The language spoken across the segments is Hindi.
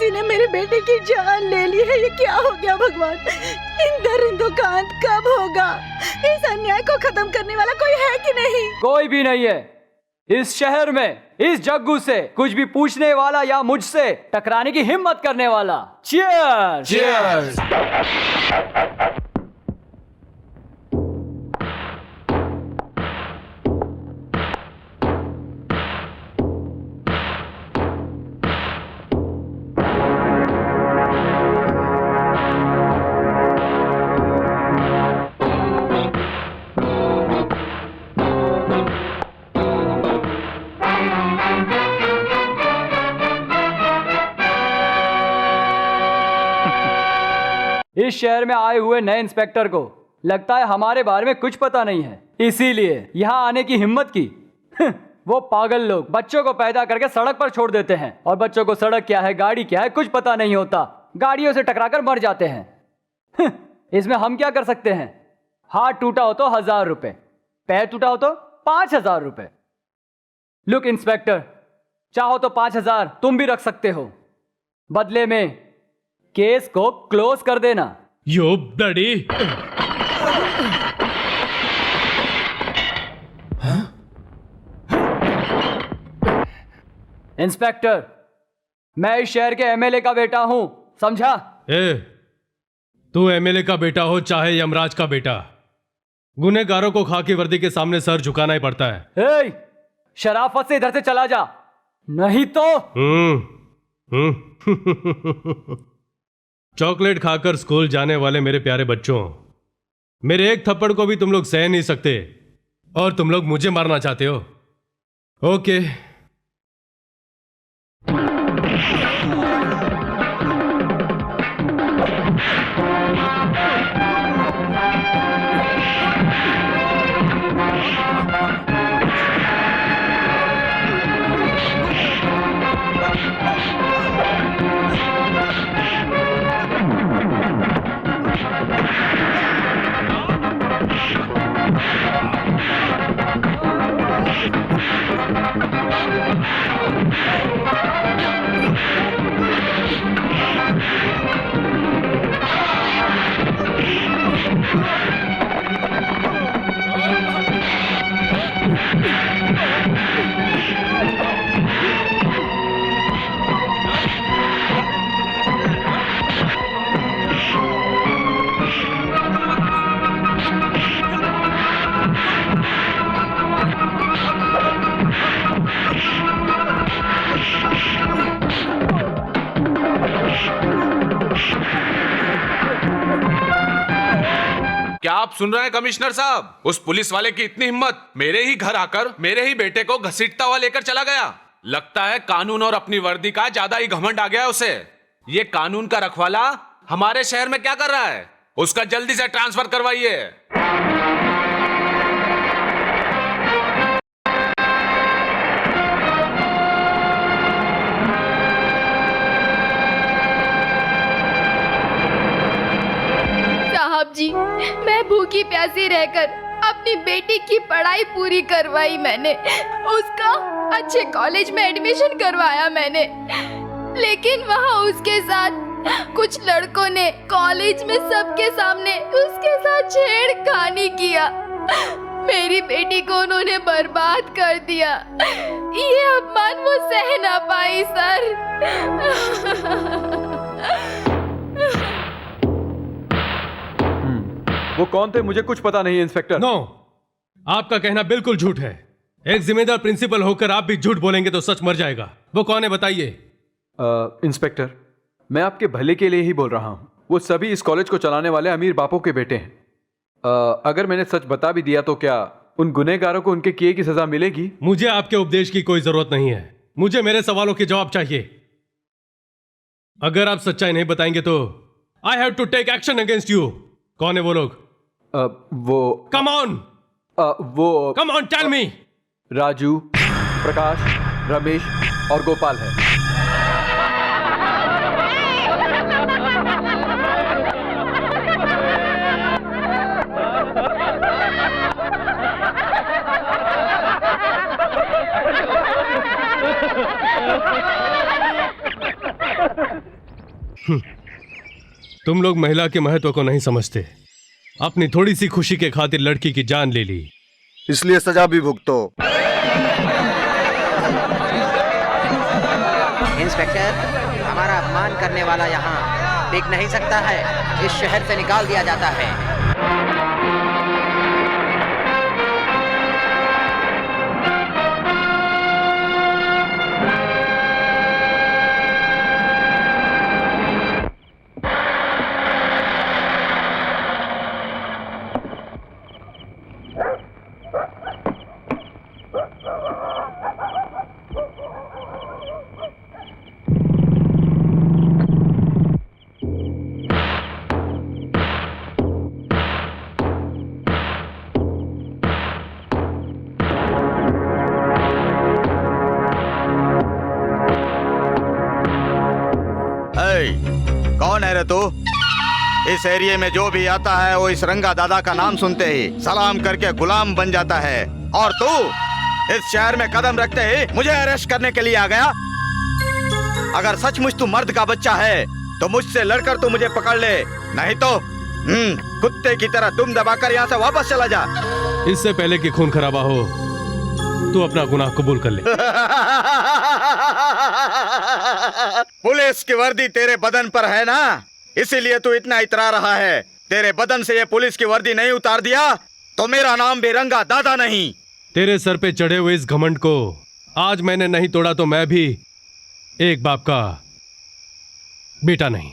किसी ने मेरे बेटे की जान ले ली है। ये क्या हो गया भगवान? इन दरिंदों का अंत कब होगा? इस अन्याय को खत्म करने वाला कोई है कि नहीं? कोई भी नहीं है इस शहर में, इस जग्गू से कुछ भी पूछने वाला या मुझसे टकराने की हिम्मत करने वाला। चीयर्स! चीयर्स! इस शहर में आए हुए नए इंस्पेक्टर को लगता है हमारे बारे में कुछ पता नहीं है, इसीलिए यहाँ आने की हिम्मत की। वो पागल लोग बच्चों को पैदा करके सड़क पर छोड़ देते हैं और बच्चों को सड़क क्या है, गाड़ी क्या है, कुछ पता नहीं होता। गाड़ियों से टकराकर मर जाते हैं। इसमें हम क्या कर सकते हैं? हाथ टूटा हो तो 1000 रुपए, पैर टूटा हो तो 5000 रुपए। लुक इंस्पेक्टर, चाहो तो 5000 तुम भी रख सकते हो, बदले में केस को क्लोज कर देना। यो ब्लडी! इंस्पेक्टर, मैं इस शहर के एमएलए का बेटा हूं, समझा? तू एमएलए का बेटा हो चाहे यमराज का बेटा, गुनहगारों को खाकी वर्दी के सामने सर झुकाना ही पड़ता है। शराफत से इधर से चला जा, नहीं तो। चॉकलेट खाकर स्कूल जाने वाले मेरे प्यारे बच्चों, मेरे एक थप्पड़ को भी तुम लोग सह नहीं सकते और तुम लोग मुझे मारना चाहते हो। ओके, क्या आप सुन रहे हैं कमिश्नर साहब? उस पुलिस वाले की इतनी हिम्मत, मेरे ही घर आकर मेरे ही बेटे को घसीटता हुआ लेकर चला गया। लगता है कानून और अपनी वर्दी का ज्यादा ही घमंड आ गया उसे। ये कानून का रखवाला हमारे शहर में क्या कर रहा है? उसका जल्दी से ट्रांसफर करवाइए। साहब जी, मैं भूखी प्यासी रहकर अपनी बेटी की पढ़ाई पूरी करवाई मैंने, उसका अच्छे कॉलेज में एडमिशन करवाया मैंने, लेकिन वहाँ उसके साथ कुछ लड़कों ने कॉलेज में सबके सामने उसके साथ छेड़खानी किया। मेरी बेटी को उन्होंने बर्बाद कर दिया। ये अपमान वो सह ना पाई सर। वो कौन थे मुझे कुछ पता नहीं है इंस्पेक्टर। नो, आपका कहना बिल्कुल झूठ है। एक जिम्मेदार प्रिंसिपल होकर आप भी झूठ बोलेंगे तो सच मर जाएगा। वो कौन है बताइए। इंस्पेक्टर, मैं आपके भले के लिए ही बोल रहा हूँ। वो सभी इस कॉलेज को चलाने वाले अमीर बापों के बेटे हैं। अगर मैंने सच बता भी दिया तो क्या उन गुनहगारों को उनके किए की सजा मिलेगी? मुझे आपके उपदेश की कोई जरूरत नहीं है। मुझे मेरे सवालों के जवाब चाहिए। अगर आप सच्चाई नहीं बताएंगे तो I have to take action against you. कौन है वो लोग? वो कम ऑन, वो come on, tell me. Raju, Prakash, Ramesh और गोपाल है। तुम लोग महिला के महत्व को नहीं समझते। अपनी थोड़ी सी खुशी के खातिर लड़की की जान ले ली, इसलिए सजा भी भुगतो। इंस्पेक्टर, हमारा अपमान करने वाला यहाँ टिक नहीं सकता है। इस शहर से निकाल दिया जाता है। कौन है रे तू? इस एरिया में जो भी आता है वो इस रंगा दादा का नाम सुनते ही सलाम करके गुलाम बन जाता है, और तू इस शहर में कदम रखते ही मुझे अरेस्ट करने के लिए आ गया। अगर सचमुच तू मर्द का बच्चा है तो मुझसे लड़कर तू मुझे पकड़ ले, नहीं तो कुत्ते की तरह दुम दबाकर यहाँ से वापस चला जा। इससे पहले कि खून खराबा हो, तू अपना गुनाह कबूल कर ले। पुलिस की वर्दी तेरे बदन पर है ना, इसीलिए तू इतना इतरा रहा है। तेरे बदन से ये पुलिस की वर्दी नहीं उतार दिया तो मेरा नाम भी रंगा दादा नहीं। तेरे सर पे चढ़े हुए इस घमंड को आज मैंने नहीं तोड़ा तो मैं भी एक बाप का बेटा नहीं।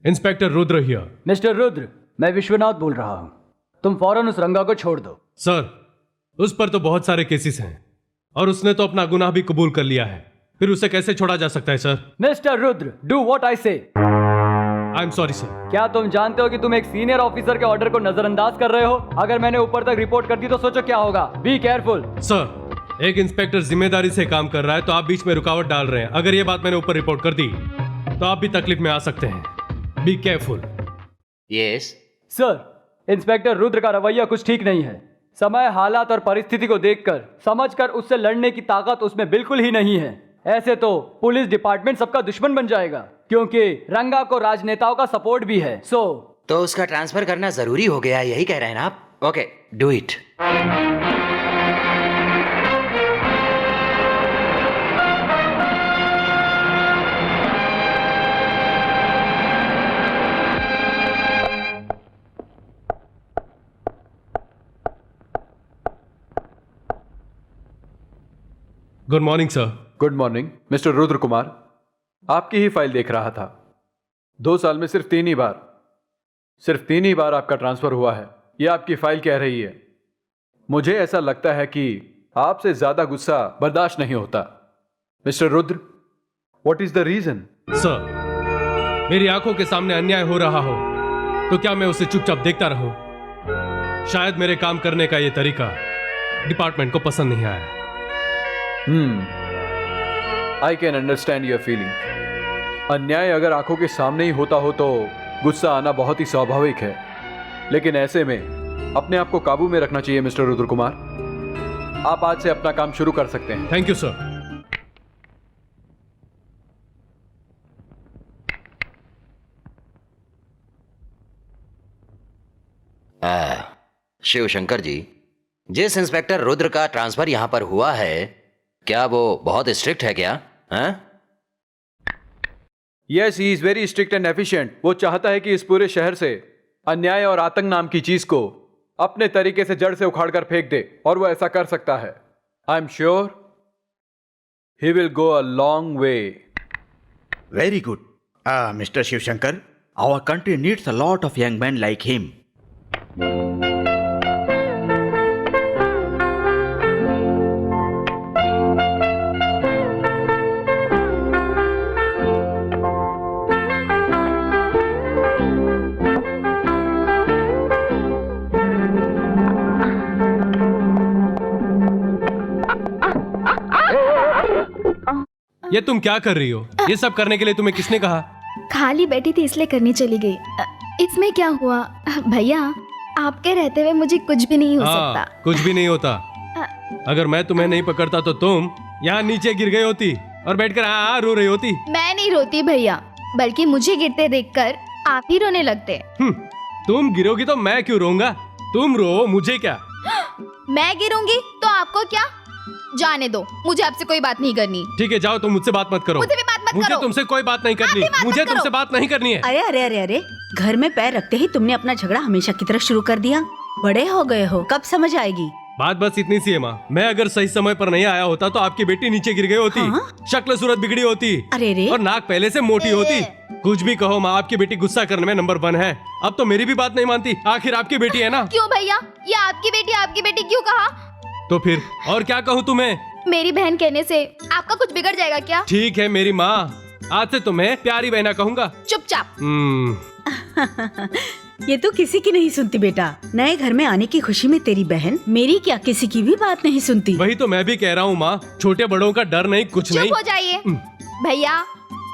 Inspector Rudra here. Mister Rudra, मैं विश्वनाथ बोल रहा हूं। तुम फौरन उस रंगा को छोड़ दो। सर, उस पर तो बहुत सारे केसेस हैं और उसने तो अपना गुनाह भी कबूल कर लिया है, फिर उसे कैसे छोड़ा जा सकता है sir? Mister Rudra, do what I say. I am sorry sir. क्या तुम जानते हो कि तुम एक सीनियर ऑफिसर के ऑर्डर को नजरअंदाज कर रहे हो? अगर मैंने ऊपर तक रिपोर्ट कर दी तो सोचो क्या होगा। Be careful. सर, एक इंस्पेक्टर जिम्मेदारी से काम कर रहा है तो आप बीच में रुकावट डाल रहे हैं। अगर ये बात मैंने ऊपर रिपोर्ट कर दी तो आप भी तकलीफ में आ सकते हैं। Be careful. Yes. Sir, inspector Rudra का रवैया कुछ ठीक नहीं है। समय, हालात और परिस्थिति को देखकर, समझकर उससे लड़ने की ताकत उसमें बिल्कुल ही नहीं है। ऐसे तो पुलिस डिपार्टमेंट सबका दुश्मन बन जाएगा, क्योंकि रंगा को राजनेताओं का सपोर्ट भी है। तो उसका ट्रांसफर करना जरूरी हो गया, यही कह रहे हैं ना आप? Okay, do it. Good morning sir. Good morning mister Rudra Kumar. आपकी ही फाइल देख रहा था। 2 साल में सिर्फ 3 ही बार आपका ट्रांसफर हुआ है, यह आपकी फाइल कह रही है। मुझे ऐसा लगता है कि आपसे ज्यादा गुस्सा बर्दाश्त नहीं होता। Mister Rudra, what is the reason? Sir, मेरी आंखों के सामने अन्याय हो रहा हो तो क्या मैं उसे चुपचाप देखता रहूं? शायद मेरे काम करने का यह तरीका डिपार्टमेंट को पसंद नहीं आया। I can understand your feeling. अन्याय अगर आंखों के सामने ही होता हो तो गुस्सा आना बहुत ही स्वाभाविक है, लेकिन ऐसे में अपने आप को काबू में रखना चाहिए। मिस्टर रुद्र कुमार, आप आज से अपना काम शुरू कर सकते हैं। Thank you sir. Shiv Shankar ji, जिस इंस्पेक्टर रुद्र का ट्रांसफर यहां पर हुआ है, क्या वो बहुत स्ट्रिक्ट है क्या? Yes, he is very strict and efficient. वो चाहता है कि इस पूरे शहर से अन्याय और आतंक नाम की चीज को अपने तरीके से जड़ से उखाड़कर फेंक दे, और वो ऐसा कर सकता है। I am sure he will go a long way. Very good. Mr. Shivshankar, our country needs a lot of young men like him. ये तुम क्या कर रही हो? ये सब करने के लिए तुम्हें किसने कहा? खाली बैठी थी इसलिए करनी चली गई। इसमें क्या हुआ भैया, आपके रहते हुए मुझे कुछ भी नहीं हो सकता। कुछ भी नहीं होता। अगर मैं तुम्हें नहीं पकड़ता तो तुम यहाँ नीचे गिर गई होती और बैठकर रो रही होती। मैं नहीं रोती भैया, बल्कि मुझे गिरते देखकर आप ही रोने लगते। तुम गिरोगी तो मैं क्यों रोऊंगा? तुम रो, मुझे क्या? मैं गिरूंगी तो आपको क्या? जाने दो, मुझे आपसे कोई बात नहीं करनी। ठीक है, जाओ, तुम मुझसे बात मत करो। मुझे भी बात मत मुझे करो। तुमसे कोई बात नहीं करनी। मुझे तुमसे बात नहीं करनी है। अरे अरे अरे अरे, घर में पैर रखते ही तुमने अपना झगड़ा हमेशा की तरह शुरू कर दिया। बड़े हो गए हो, कब समझ आएगी? बात बस इतनी सी है माँ। मैं अगर सही समय पर नहीं आया होता तो आपकी बेटी नीचे गिर गई होती। हाँ? शक्ल सूरत बिगड़ी होती। अरे रे। और नाक पहले से मोटी होती। कुछ भी कहो माँ, आपकी बेटी गुस्सा करने में नंबर 1 है। अब तो मेरी भी बात नहीं मानती। आखिर आपकी बेटी है ना। क्यों भैया, ये आपकी बेटी क्यों कहा? तो फिर और क्या कहूँ तुम्हें? मेरी बहन कहने से आपका कुछ बिगड़ जाएगा क्या? ठीक है मेरी माँ, आज से तुम्हें प्यारी बहना कहूँगा। चुपचाप। ये तो किसी की नहीं सुनती बेटा। नए घर में आने की खुशी में तेरी बहन मेरी क्या किसी की भी बात नहीं सुनती। वही तो मैं भी कह रहा हूँ माँ, छोटे बड़ों का डर नहीं, कुछ नहीं। चुप हो जाइए भैया,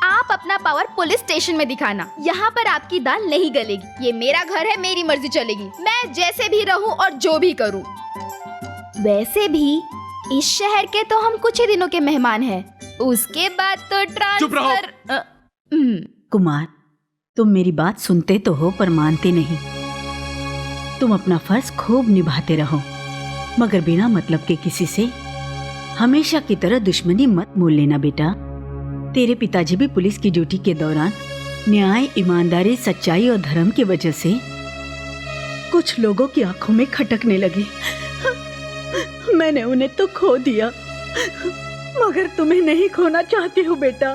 आप अपना पावर पुलिस स्टेशन में दिखाना। यहाँ पर आपकी दाल नहीं गलेगी। ये मेरा घर है, मेरी मर्जी चलेगी। मैं जैसे भी रहूँ और जो भी करूँ। वैसे भी इस शहर के तो हम कुछ ही दिनों के मेहमान हैं। उसके बाद तो चुप रहो। कुमार, तुम मेरी बात सुनते तो हो पर मानते नहीं। तुम अपना फर्ज खूब निभाते रहो, मगर बिना मतलब के किसी से हमेशा की तरह दुश्मनी मत मोल लेना बेटा। तेरे पिताजी भी पुलिस की ड्यूटी के दौरान न्याय, ईमानदारी, सच्चाई और धर्म की वजह से कुछ लोगों की आंखों में खटकने लगे। मैंने उन्हें तो खो दिया, मगर तुम्हें नहीं खोना चाहती हूँ बेटा।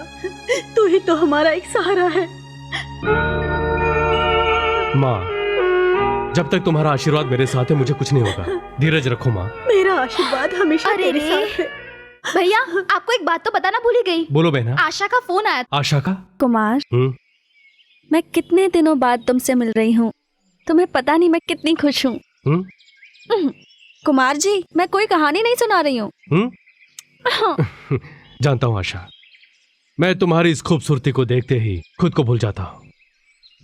तू ही तो हमारा एक सहारा है। माँ, जब तक तुम्हारा आशीर्वाद मेरे साथ है मुझे कुछ नहीं होगा। धीरज रखो माँ। मेरा आशीर्वाद हमेशा तेरे साथ है। भैया, आपको एक बात तो बताना भूल ही गई। बोलो बहना। आशा का फोन आया। आशा का? कुमार, मैं कितने दिनों बाद तुमसे मिल रही हूँ। तुम्हें पता नहीं मैं कितनी खुश हूँ। कुमार जी, मैं कोई कहानी नहीं सुना रही हूँ। जानता हूँ आशा, मैं तुम्हारी इस खूबसूरती को देखते ही खुद को भूल जाता हूँ।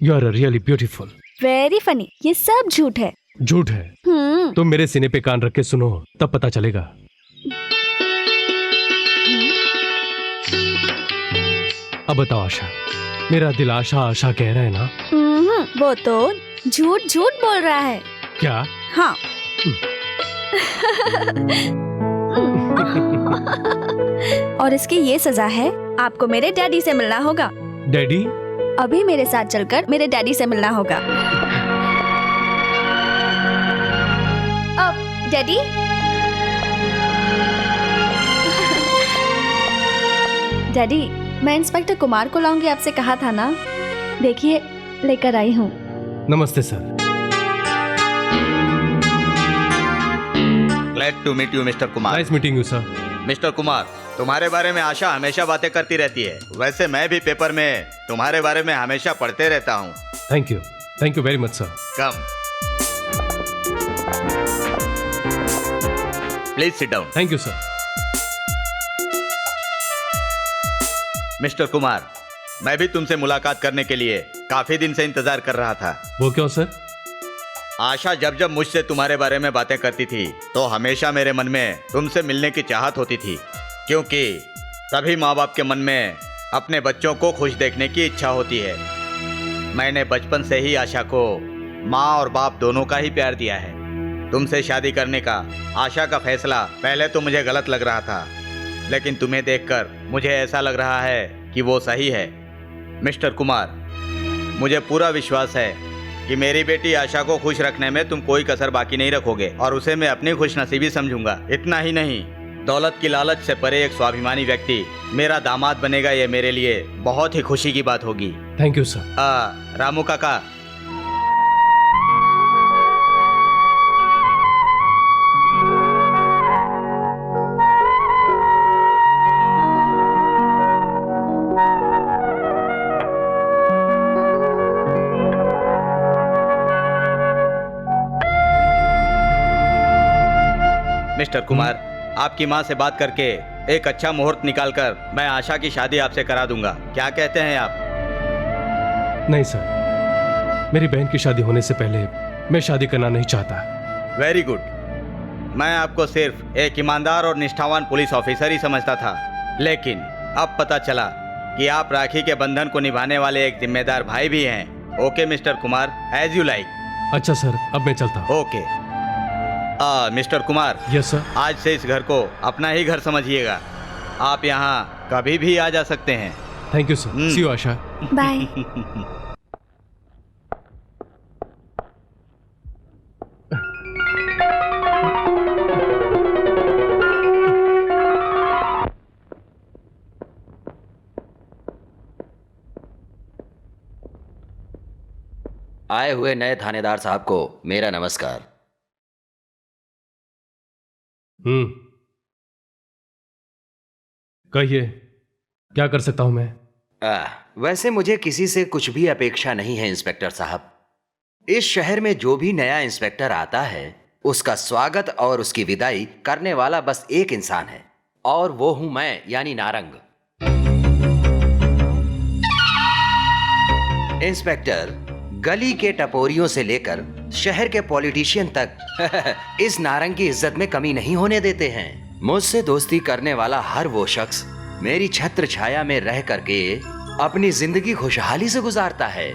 You are really beautiful. Very funny. ये सब झूठ है। झूठ है? तुम मेरे सीने पे कान रख के सुनो, तब पता चलेगा। अब बताओ आशा, मेरा दिल आशा आशा कह रहा है ना? वो तो झूठ झूठ बोल रहा है। क्या? हाँ। और इसकी ये सजा है, आपको मेरे डैडी से मिलना होगा। डैडी? अभी मेरे साथ चलकर मेरे डैडी से मिलना होगा। अब डैडी। डैडी, मैं इंस्पेक्टर कुमार को लाऊंगी, आपसे कहा था ना। देखिए, लेकर आई हूँ। नमस्ते sir. Glad to meet you mister Kumar. Nice meeting you sir. Mister Kumar, तुम्हारे बारे में आशा हमेशा बातें करती रहती है। वैसे मैं भी पेपर में तुम्हारे बारे में हमेशा पढ़ते रहता हूँ। Thank you very much sir. Come, please sit down. Thank you sir. Mister Kumar, मैं भी तुमसे मुलाकात करने के लिए काफी दिन से इंतजार कर रहा था। वो क्यों सर? आशा जब जब मुझसे तुम्हारे बारे में बातें करती थी तो हमेशा मेरे मन में तुमसे मिलने की चाहत होती थी, क्योंकि सभी माँ बाप के मन में अपने बच्चों को खुश देखने की इच्छा होती है। मैंने बचपन से ही आशा को माँ और बाप दोनों का ही प्यार दिया है। तुमसे शादी करने का आशा का फैसला पहले तो मुझे गलत लग रहा था, लेकिन तुम्हें देखकर मुझे ऐसा लग रहा है कि वो सही है। मिस्टर कुमार, मुझे पूरा विश्वास है कि मेरी बेटी आशा को खुश रखने में तुम कोई कसर बाकी नहीं रखोगे और उसे मैं अपनी खुशनसीबी समझूंगा। इतना ही नहीं, दौलत की लालच से परे एक स्वाभिमानी व्यक्ति मेरा दामाद बनेगा, ये मेरे लिए बहुत ही खुशी की बात होगी। Thank you sir. रामू काका, मिस्टर कुमार, आपकी माँ से बात करके एक अच्छा मुहूर्त निकालकर मैं आशा की शादी आपसे करा दूंगा। क्या कहते हैं आप? नहीं सर, मेरी बहन की शादी होने से पहले मैं शादी करना नहीं चाहता। Very good. मैं आपको सिर्फ एक ईमानदार और निष्ठावान पुलिस ऑफिसर ही समझता था, लेकिन अब पता चला कि आप राखी के बंधन को निभाने वाले एक जिम्मेदार भाई भी हैं। Okay mister Kumar, as you like. अच्छा सर, अब मैं चलता हूँ। Okay. Mister Kumar. Yes sir. आज से इस घर को अपना ही घर समझिएगा। आप यहाँ कभी भी आ जा सकते हैं। Thank you sir. See you Asha. Bye. आए हुए नए थानेदार साहब को मेरा नमस्कार। कहिए, क्या कर सकता हूं मैं? वैसे मुझे किसी से कुछ भी अपेक्षा नहीं है इंस्पेक्टर साहब। इस शहर में जो भी नया इंस्पेक्टर आता है उसका स्वागत और उसकी विदाई करने वाला बस एक इंसान है, और वो हूं मैं, यानी नारंग। इंस्पेक्टर गली के टपोरियों से लेकर शहर के पॉलिटिशियन तक इस नारंग की इज्जत में कमी नहीं होने देते हैं। मुझसे दोस्ती करने वाला हर वो शख्स मेरी छत्र छाया में रह करके अपनी जिंदगी खुशहाली से गुजारता है।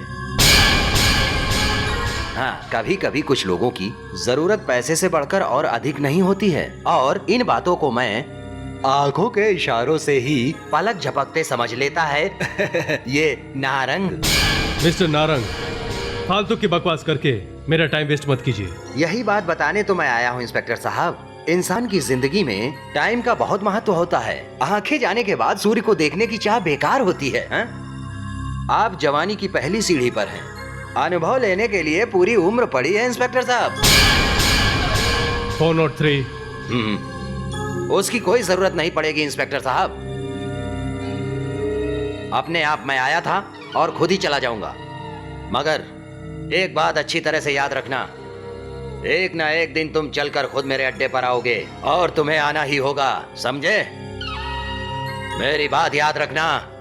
हाँ, कभी कभी कुछ लोगों की जरूरत पैसे से बढ़कर और अधिक नहीं होती है, और इन बातों को मैं आंखों के इशारों से ही पलक झपकते समझ लेता है। ये नारंग। मिस्टर नारंग, फालतू की बकवास करके मेरा टाइम वेस्ट मत कीजिए। यही बात बताने तो मैं आया हूँ इंस्पेक्टर साहब। इंसान की जिंदगी में टाइम का बहुत महत्व होता है। आंखें जाने के बाद सूर्य को देखने की चाह बेकार होती है। आप जवानी की पहली सीढ़ी पर हैं। अनुभव लेने के लिए पूरी उम्र पड़ी है इंस्पेक्टर साहब। 403। उसकी कोई जरूरत नहीं पड़ेगी इंस्पेक्टर साहब। अपने आप मैं आया था और खुद ही चला जाऊंगा। मगर एक बात अच्छी तरह से याद रखना, एक ना एक दिन तुम चलकर खुद मेरे अड्डे पर आओगे और तुम्हें आना ही होगा, समझे? मेरी बात याद रखना।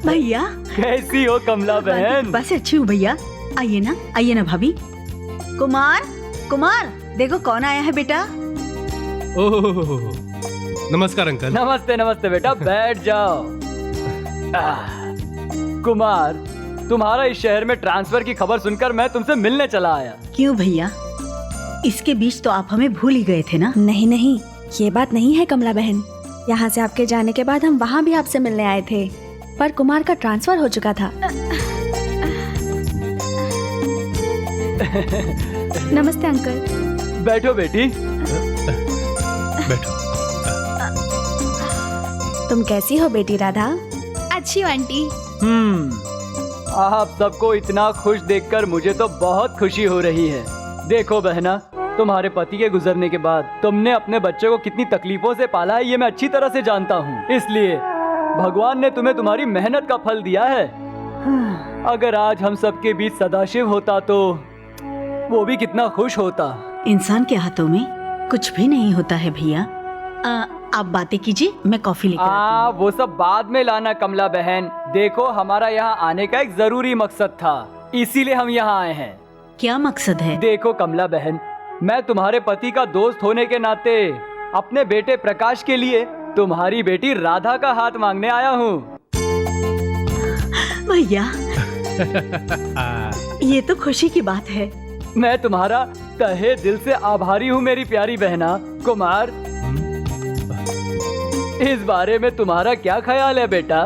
भैया कैसी हो कमला बहन? बस अच्छी हूँ भैया। आइए ना भाभी। कुमार, कुमार देखो कौन आया है बेटा। ओह, नमस्कार अंकल। नमस्ते नमस्ते बेटा, बैठ जाओ। कुमार, तुम्हारा इस शहर में ट्रांसफर की खबर सुनकर मैं तुमसे मिलने चला आया। क्यों भैया, इसके बीच तो आप हमें भूल ही गए थे ना। नहीं नहीं, ये बात नहीं है कमला बहन। यहाँ से आपके जाने के बाद हम वहाँ भी आपसे मिलने आए थे, पर कुमार का ट्रांसफर हो चुका था। नमस्ते अंकल। बैठो बेटी। बैठो। तुम कैसी हो बेटी राधा? अच्छी हूँ आंटी। आप सबको इतना खुश देखकर मुझे तो बहुत खुशी हो रही है। देखो बहना, तुम्हारे पति के गुजरने के बाद तुमने अपने बच्चे को कितनी तकलीफों से पाला है, ये मैं अच्छी तरह से जानता हूँ। इसलिए भगवान ने तुम्हें तुम्हारी मेहनत का फल दिया है। अगर आज हम सबके बीच सदाशिव होता तो वो भी कितना खुश होता। इंसान के हाथों में कुछ भी नहीं होता है भैया। आप बातें कीजिए, मैं कॉफी लेकर आती हूँ। वो सब बाद में लाना कमला बहन। देखो, हमारा यहाँ आने का एक जरूरी मकसद था, इसीलिए हम यहाँ आए हैं। क्या मकसद है? देखो कमला बहन, मैं तुम्हारे पति का दोस्त होने के नाते अपने बेटे प्रकाश के लिए तुम्हारी बेटी राधा का हाथ मांगने आया हूँ। भैया ये तो खुशी की बात है। मैं तुम्हारा तहे दिल से आभारी हूँ मेरी प्यारी बहना। कुमार, इस बारे में तुम्हारा क्या ख्याल है बेटा?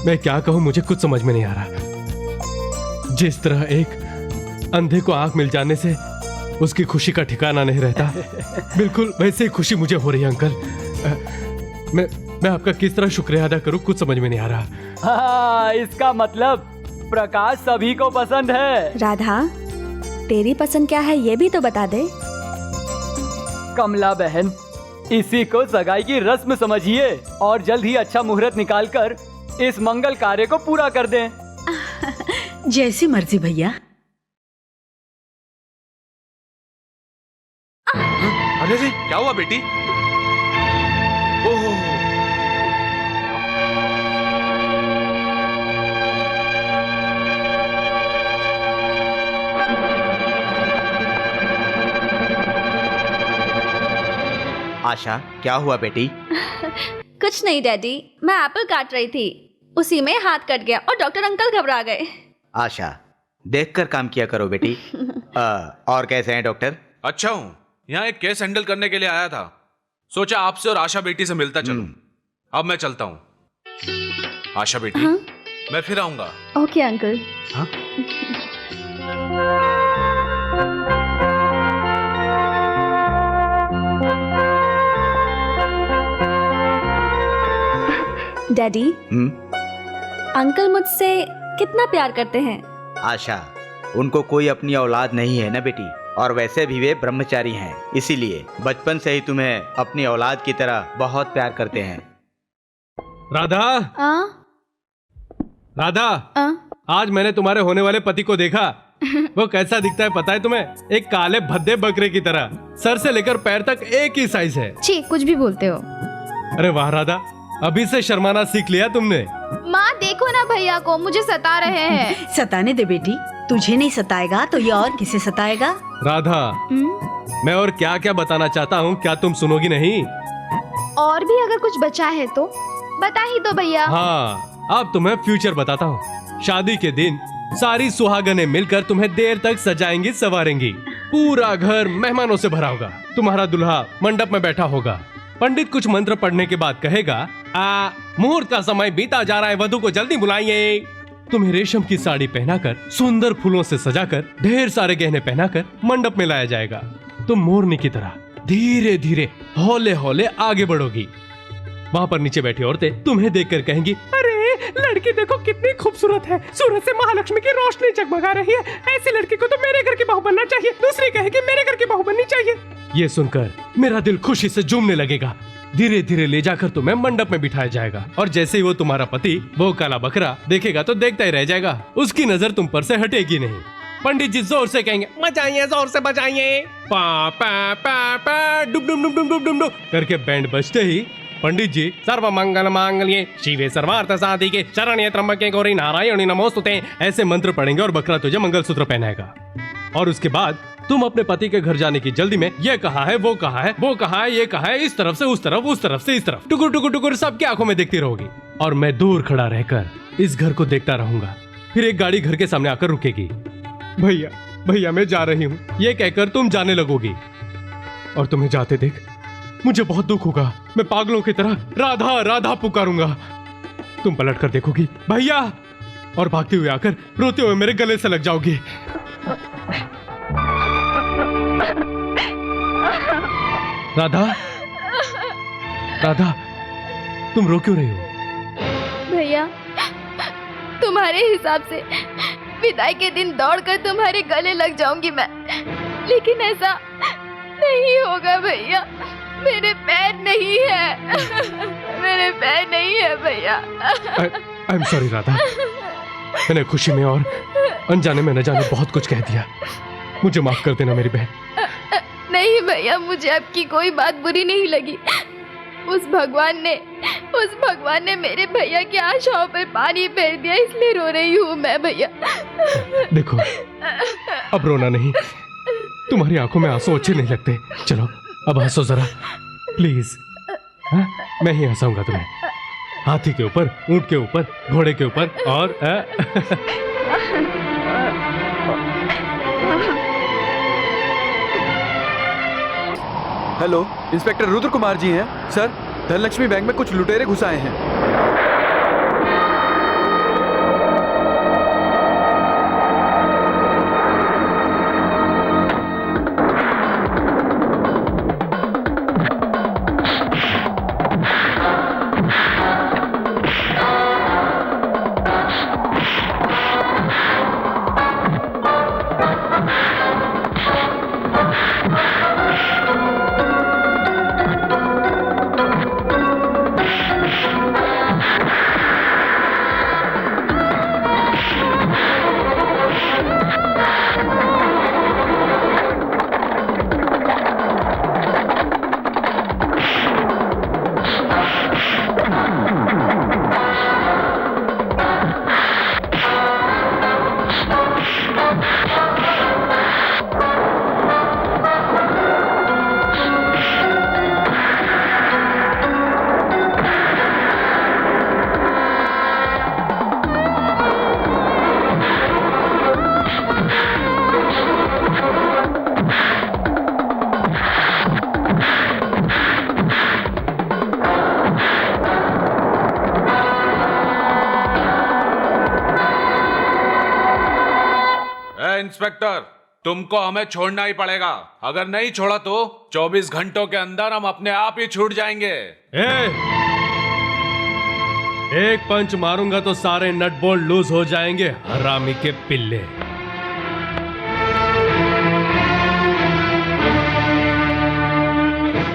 मैं क्या कहूं, मुझे कुछ समझ में नहीं आ रहा। जिस तरह एक अंधे को आंख मिल जाने से उसकी खुशी का ठिकाना नहीं रहता, बिल्कुल वैसे ही खुशी मुझे हो रही है अंकल। मैं आपका किस तरह शुक्रिया अदा करूं, कुछ समझ में नहीं आ रहा। हाँ, इसका मतलब प्रकाश सभी को पसंद है। राधा, तेरी पसंद क्या है ये भी तो बता दे। कमला बहन, इसी को सगाई की रस्म समझिए और जल्द ही अच्छा मुहूर्त निकालकर इस मंगल कार्य को पूरा कर दें। जैसी मर्जी भैया। अरे रे, क्या हुआ बेटी? ओह, आशा, क्या हुआ बेटी? कुछ नहीं डैडी, मैं एप्पल काट रही थी, उसी में हाथ कट गया और डॉक्टर अंकल घबरा गए। आशा, देखकर काम किया करो बेटी। और कैसे हैं डॉक्टर? अच्छा हूँ। यहाँ एक केस हैंडल करने के लिए आया था, सोचा आपसे और आशा बेटी से मिलता चलूं। अब मैं चलता हूँ। आशा बेटी, मैं फिर आऊंगा। Okay uncle. हाँ? डैडी, अंकल मुझसे कितना प्यार करते हैं। आशा, उनको कोई अपनी औलाद नहीं है ना बेटी, और वैसे भी वे ब्रह्मचारी हैं, इसीलिए बचपन से ही तुम्हें अपनी औलाद की तरह बहुत प्यार करते हैं। राधा, राधा, आज मैंने तुम्हारे होने वाले पति को देखा। वो कैसा दिखता है पता है तुम्हें? एक काले भद्दे बकरे की तरह, सर से लेकर पैर तक एक ही साइज है। छी, कुछ भी बोलते हो। अरे वाह राधा, अभी से शर्माना सीख लिया तुमने। माँ देखो ना, भैया को मुझे सता रहे हैं। सताने दे बेटी, तुझे नहीं सताएगा तो ये और किसे सताएगा? राधा, मैं और क्या क्या बताना चाहता हूँ, क्या तुम सुनोगी नहीं? और भी अगर कुछ बचा है तो बता ही दो भैया। हाँ, अब तुम्हें फ्यूचर बताता हूँ। शादी के दिन सारी सुहागनें मिलकर तुम्हें देर तक सजाएंगी संवारेंगी। पूरा घर मेहमानों से भरा होगा। तुम्हारा दुल्हा मंडप में बैठा होगा। पंडित कुछ मंत्र पढ़ने के बाद कहेगा, मुहूर्त का समय बीता जा रहा है, वधू को जल्दी बुलाइए। तुम्हें रेशम की साड़ी पहनाकर, सुंदर फूलों से सजाकर, ढेर सारे गहने पहनाकर मंडप में लाया जाएगा। तुम मोरनी की तरह धीरे धीरे हौले हौले आगे बढ़ोगी। वहां पर नीचे बैठी औरतें तुम्हें देखकर कहेंगी, अरे लड़की देखो कितनी खूबसूरत है, सूरज से महालक्ष्मी की रोशनी जगमगा रही है। ऐसी लड़की को तो मेरे घर की बहू बनना चाहिए। दूसरी कहे कि मेरे घर की बहू बननी चाहिए। ये सुनकर मेरा दिल खुशी से झूमने लगेगा। धीरे धीरे ले जाकर तुम्हें मंडप में बिठाया जाएगा और जैसे ही वो तुम्हारा पति वो काला बकरा देखेगा तो देखता ही रह जाएगा। उसकी नजर तुम पर से हटेगी नहीं। पंडित जी जोर से कहेंगे, बजाइए, जोर से बजाइए, पा पा पा पा डुब डुब डुब डुब डुब डुब करके बैंड बजते ही पंडित जी सर्व मंगल मांगल्ये शिवे सर्वार्थ साधिके शरण्ये त्र्यंबके गौरी नारायणी नमोस्तुते ऐसे मंत्र पढ़ेंगे और बकरा तुझे मंगलसूत्र पहनाएगा। और उसके बाद तुम अपने पति के घर जाने की जल्दी में ये कहा है, वो कहा है, वो कहा है, ये कहा है, इस तरफ से उस तरफ, उस तरफ से इस तरफ, टुकुर टुकुर टुकुर सबकी आंखों में देखती रहोगी और मैं दूर खड़ा रहकर इस घर को देखता रहूंगा। फिर एक गाड़ी घर के सामने आकर रुकेगी। भैया भैया मैं जा रही हूँ, ये कहकर तुम जाने लगोगी और तुम्हें जाते देख मुझे बहुत दुख होगा। मैं पागलों की तरह राधा राधा पुकारूंगा। तुम पलट कर देखोगी भैया और भागते हुए आकर रोते हुए मेरे गले से लग जाओगी। राधा राधा तुम रो क्यों रही हो? भैया तुम्हारे हिसाब से विदाई के दिन दौड़कर तुम्हारे गले लग जाऊंगी मैं, लेकिन ऐसा नहीं होगा भैया। मेरे पैर नहीं है मेरे पैर नहीं है भैया। आई एम सॉरी राधा, मैंने खुशी में और अनजाने में न जाने बहुत कुछ कह दिया। मुझे माफ कर देना मेरी बहन। नहीं भैया, मुझे आपकी कोई बात बुरी नहीं लगी। उस भगवान ने मेरे भैया की आशाओं पर पानी फेर दिया, इसलिए रो रही हूँ मैं भैया। देखो अब रोना नहीं, तुम्हारी आंखों में आंसू अच्छे नहीं लगते। चलो अब हंसो जरा प्लीज। मैं ही हंसाऊंगा तुम्हें, हाथी के ऊपर, ऊंट के ऊपर, घोड़े के ऊपर और हेलो, इंस्पेक्टर रुद्र कुमार जी हैं सर। धनलक्ष्मी बैंक में कुछ लुटेरे घुस आए हैं। इंस्पेक्टर, तुमको हमें छोड़ना ही पड़ेगा। अगर नहीं छोड़ा तो 24 घंटों के अंदर हम अपने आप ही छूट जाएंगे। एक पंच मारूंगा तो सारे नट बोल्ट लूज हो जाएंगे, हरामी के पिल्ले।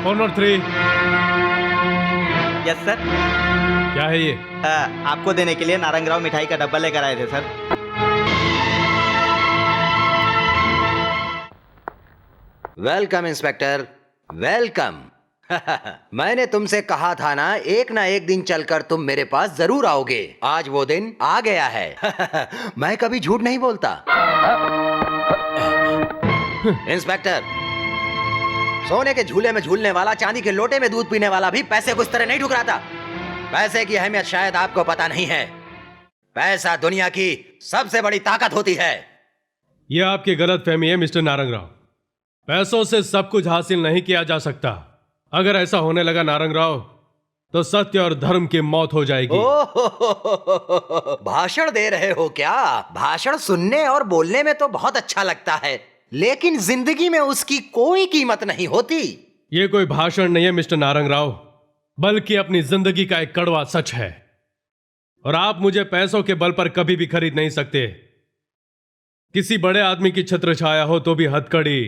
कॉर्नर 3। Yes sir. क्या है ये? आपको देने के लिए नारंगराव मिठाई का डब्बा लेकर आए थे सर। Welcome inspector, welcome. मैंने तुमसे कहा था ना एक दिन चलकर तुम मेरे पास जरूर आओगे। आज वो दिन आ गया है। मैं कभी झूठ नहीं बोलता। इंस्पेक्टर, सोने के झूले में झूलने वाला, चांदी के लोटे में दूध पीने वाला भी पैसे को इस तरह नहीं ठुकराता। पैसे की अहमियत शायद आपको पता नहीं है। पैसा दुनिया की सबसे बड़ी ताकत होती है। यह आपकी गलतफहमी है मिस्टर नारंगराव। पैसों से सब कुछ हासिल नहीं किया जा सकता। अगर ऐसा होने लगा नारंगराव, तो सत्य और धर्म की मौत हो जाएगी। भाषण दे रहे हो क्या? भाषण सुनने और बोलने में तो बहुत अच्छा लगता है, लेकिन जिंदगी में उसकी कोई कीमत नहीं होती। ये कोई भाषण नहीं है मिस्टर नारंगराव, बल्कि अपनी जिंदगी का एक कड़वा सच है। और आप मुझे पैसों के बल पर कभी भी खरीद नहीं सकते। किसी बड़े आदमी की छत्र छाया हो तो भी हथकड़ी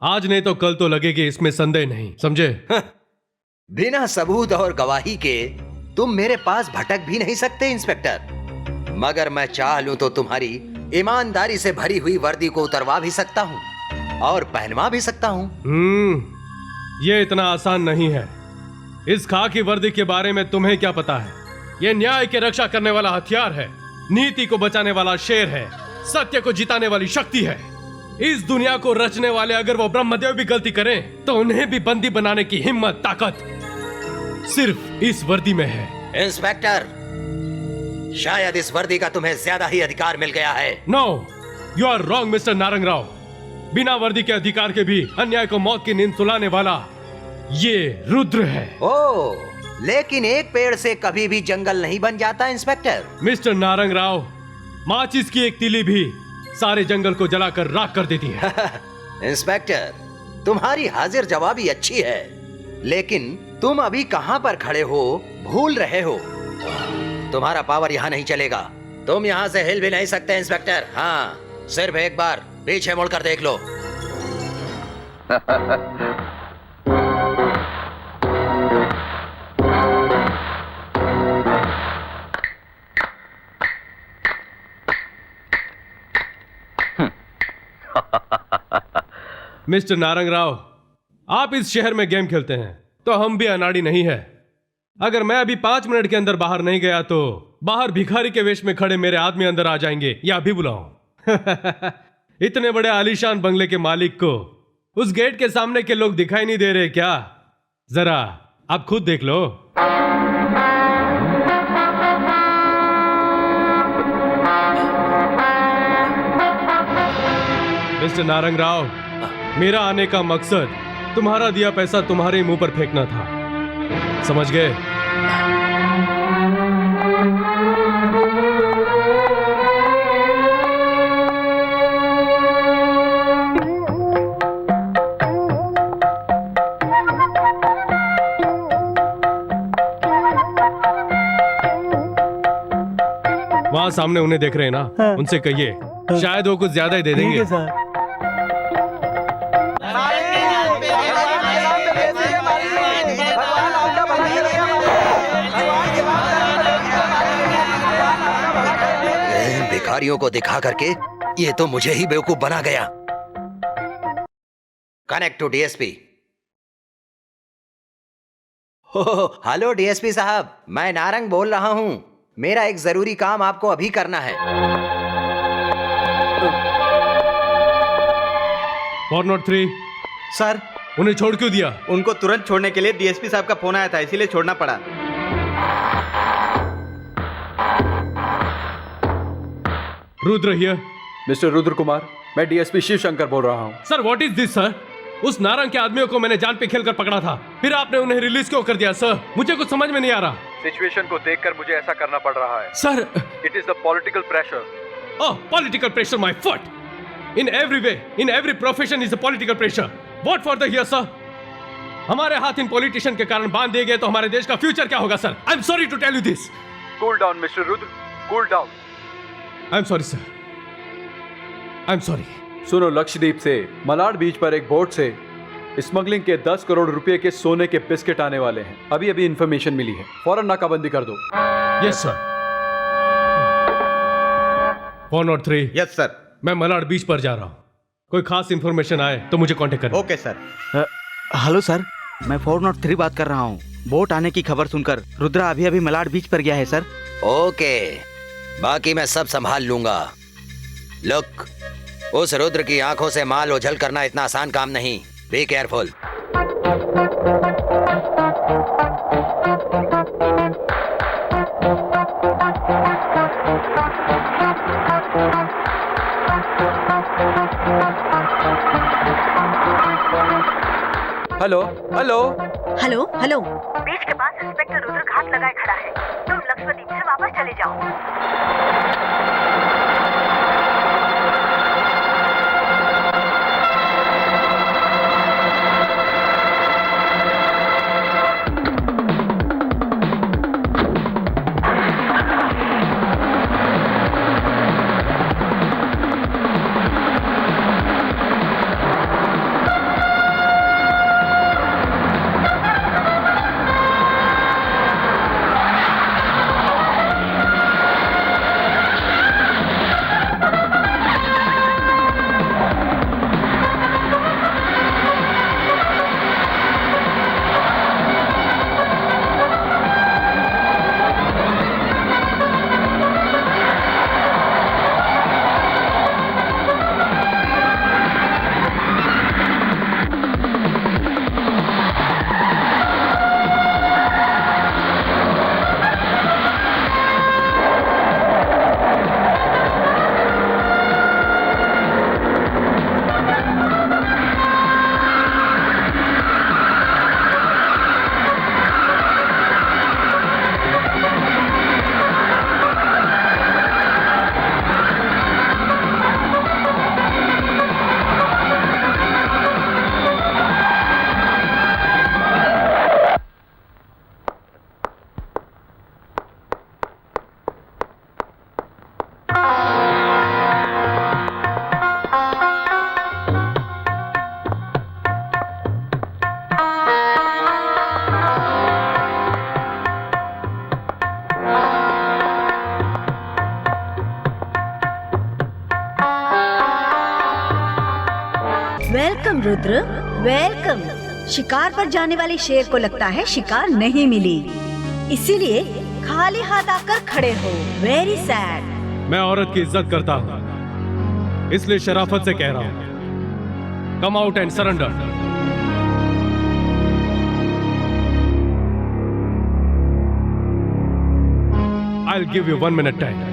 आज नहीं तो कल तो लगेगी, इसमें संदेह नहीं, समझे? बिना सबूत और गवाही के तुम मेरे पास भटक भी नहीं सकते इंस्पेक्टर। मगर मैं चाह लूं तो तुम्हारी ईमानदारी से भरी हुई वर्दी को उतरवा भी सकता हूं और पहनवा भी सकता हूं। ये इतना आसान नहीं है। इस खाकी वर्दी के बारे में तुम्हें क्या पता है? यह न्याय की रक्षा करने वाला हथियार है, नीति को बचाने वाला शेर है, सत्य को जिताने वाली शक्ति है। इस दुनिया को रचने वाले अगर वो ब्रह्मदेव भी गलती करें तो उन्हें भी बंदी बनाने की हिम्मत, ताकत सिर्फ इस वर्दी में है। इंस्पेक्टर, शायद इस वर्दी का तुम्हें ज्यादा ही अधिकार मिल गया है। No, you are wrong mister Narang Rao. बिना वर्दी के अधिकार के भी अन्याय को मौत की नींद सुलाने वाला ये रुद्र है। ओ, लेकिन एक पेड़ से कभी भी जंगल नहीं बन जाता इंस्पेक्टर। मिस्टर नारंग राव, माचिस की एक तीली भी सारे जंगल को जलाकर राख कर देती है। इंस्पेक्टर, तुम्हारी हाजिर जवाबी अच्छी है, लेकिन तुम अभी कहां पर खड़े हो भूल रहे हो। तुम्हारा पावर यहाँ नहीं चलेगा, तुम यहाँ से हिल भी नहीं सकते इंस्पेक्टर। हाँ, सिर्फ एक बार पीछे मुड़कर देख लो। मिस्टर नारंग राव, आप इस शहर में गेम खेलते हैं तो हम भी अनाड़ी नहीं है। अगर मैं अभी 5 मिनट के अंदर बाहर नहीं गया तो बाहर भिखारी के वेश में खड़े मेरे आदमी अंदर आ जाएंगे, या अभी बुलाऊं? इतने बड़े आलीशान बंगले के मालिक को उस गेट के सामने के लोग दिखाई नहीं दे रहे क्या? जरा आप खुद देख लो। मिस्टर नारंग राव, मेरा आने का मकसद तुम्हारा दिया पैसा तुम्हारे मुंह पर फेंकना था, समझ गए? वहां सामने उन्हें देख रहे हैं ना? हाँ। उनसे कहिए, शायद वो कुछ ज्यादा ही दे देंगे। भिखारियों को दिखा करके ये तो मुझे ही बेवकूफ बना गया। Connect to DSP. Hello DSP साहब, मैं नारंग बोल रहा हूं। मेरा एक जरूरी काम आपको अभी करना है। 403 सर, उन्हें छोड़ क्यों दिया? उनको तुरंत छोड़ने के लिए डीएसपी साहब का फोन आया था, इसीलिए छोड़ना पड़ा। रुद्र हियर। मिस्टर रुद्र कुमार, मैं डीएसपी शिव शंकर बोल रहा हूँ। Sir, what is this sir? उस नारंग के आदमियों को मैंने जान पे खेलकर पकड़ा था, फिर आपने उन्हें रिलीज क्यों कर दिया सर? मुझे कुछ समझ में नहीं आ रहा। सिचुएशन को देखकर मुझे ऐसा करना पड़ रहा है sir. It is the political pressure. Oh, political pressure my foot. In every way, in every profession is a political pressure. What for the here sir? हमारे हाथ इन पॉलिटिशियन के कारण बांध दिए गए तो हमारे देश का फ्यूचर क्या होगा sir? I am sorry to tell you this. Cool down mister Rudra, cool down. I am sorry sir, I am sorry. सुनो, लक्षद्वीप से मलाड बीच पर एक बोट से स्मगलिंग के 10 करोड़ रुपए के सोने के बिस्किट आने वाले हैं। अभी अभी इंफॉर्मेशन मिली है, फौरन नाकाबंदी कर दो। Yes sir. 403। Yes sir. मैं मलाड बीच पर जा रहा हूँ, कोई खास इंफॉर्मेशन आए तो मुझे कांटेक्ट करें। Okay sir. हेलो सर, मैं 403 बात कर रहा हूँ। बोट आने की खबर सुनकर रुद्रा अभी अभी मलाड बीच पर गया है सर। ओके, बाकी मैं सब संभाल लूंगा। लुक, उस रुद्र की आंखों से माल ओझल करना इतना आसान काम नहीं। Be careful. Hello hello hello hello. Beach के पास इंस्पेक्टर रुद्र घात लगाए खड़ा है। तुम लक्षद्वीप से वापस चले जाओ। Welcome Rudra, welcome. शिकार पर जाने वाले शेर को लगता है शिकार नहीं मिली, इसीलिए खाली हाथ आकर खड़े हो। Very sad. मैं औरत की इज्जत करता हूँ, इसलिए शराफत से कह रहा हूँ, come out and surrender. I'll give you 1 minute time.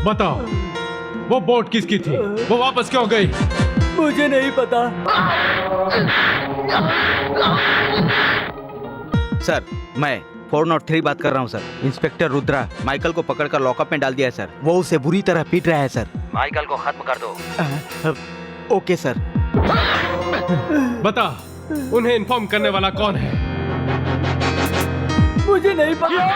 बताओ, वो बोट किसकी थी? वो वापस क्यों गई? मुझे नहीं पता। सर, मैं 403 बात कर रहा हूँ सर। इंस्पेक्टर रुद्रा माइकल को पकड़कर लॉकअप में डाल दिया है सर। वो उसे बुरी तरह पीट रहा है सर। माइकल को खत्म कर दो। Okay sir. बता, उन्हें इन्फॉर्म करने वाला कौन है? मुझे नहीं पता।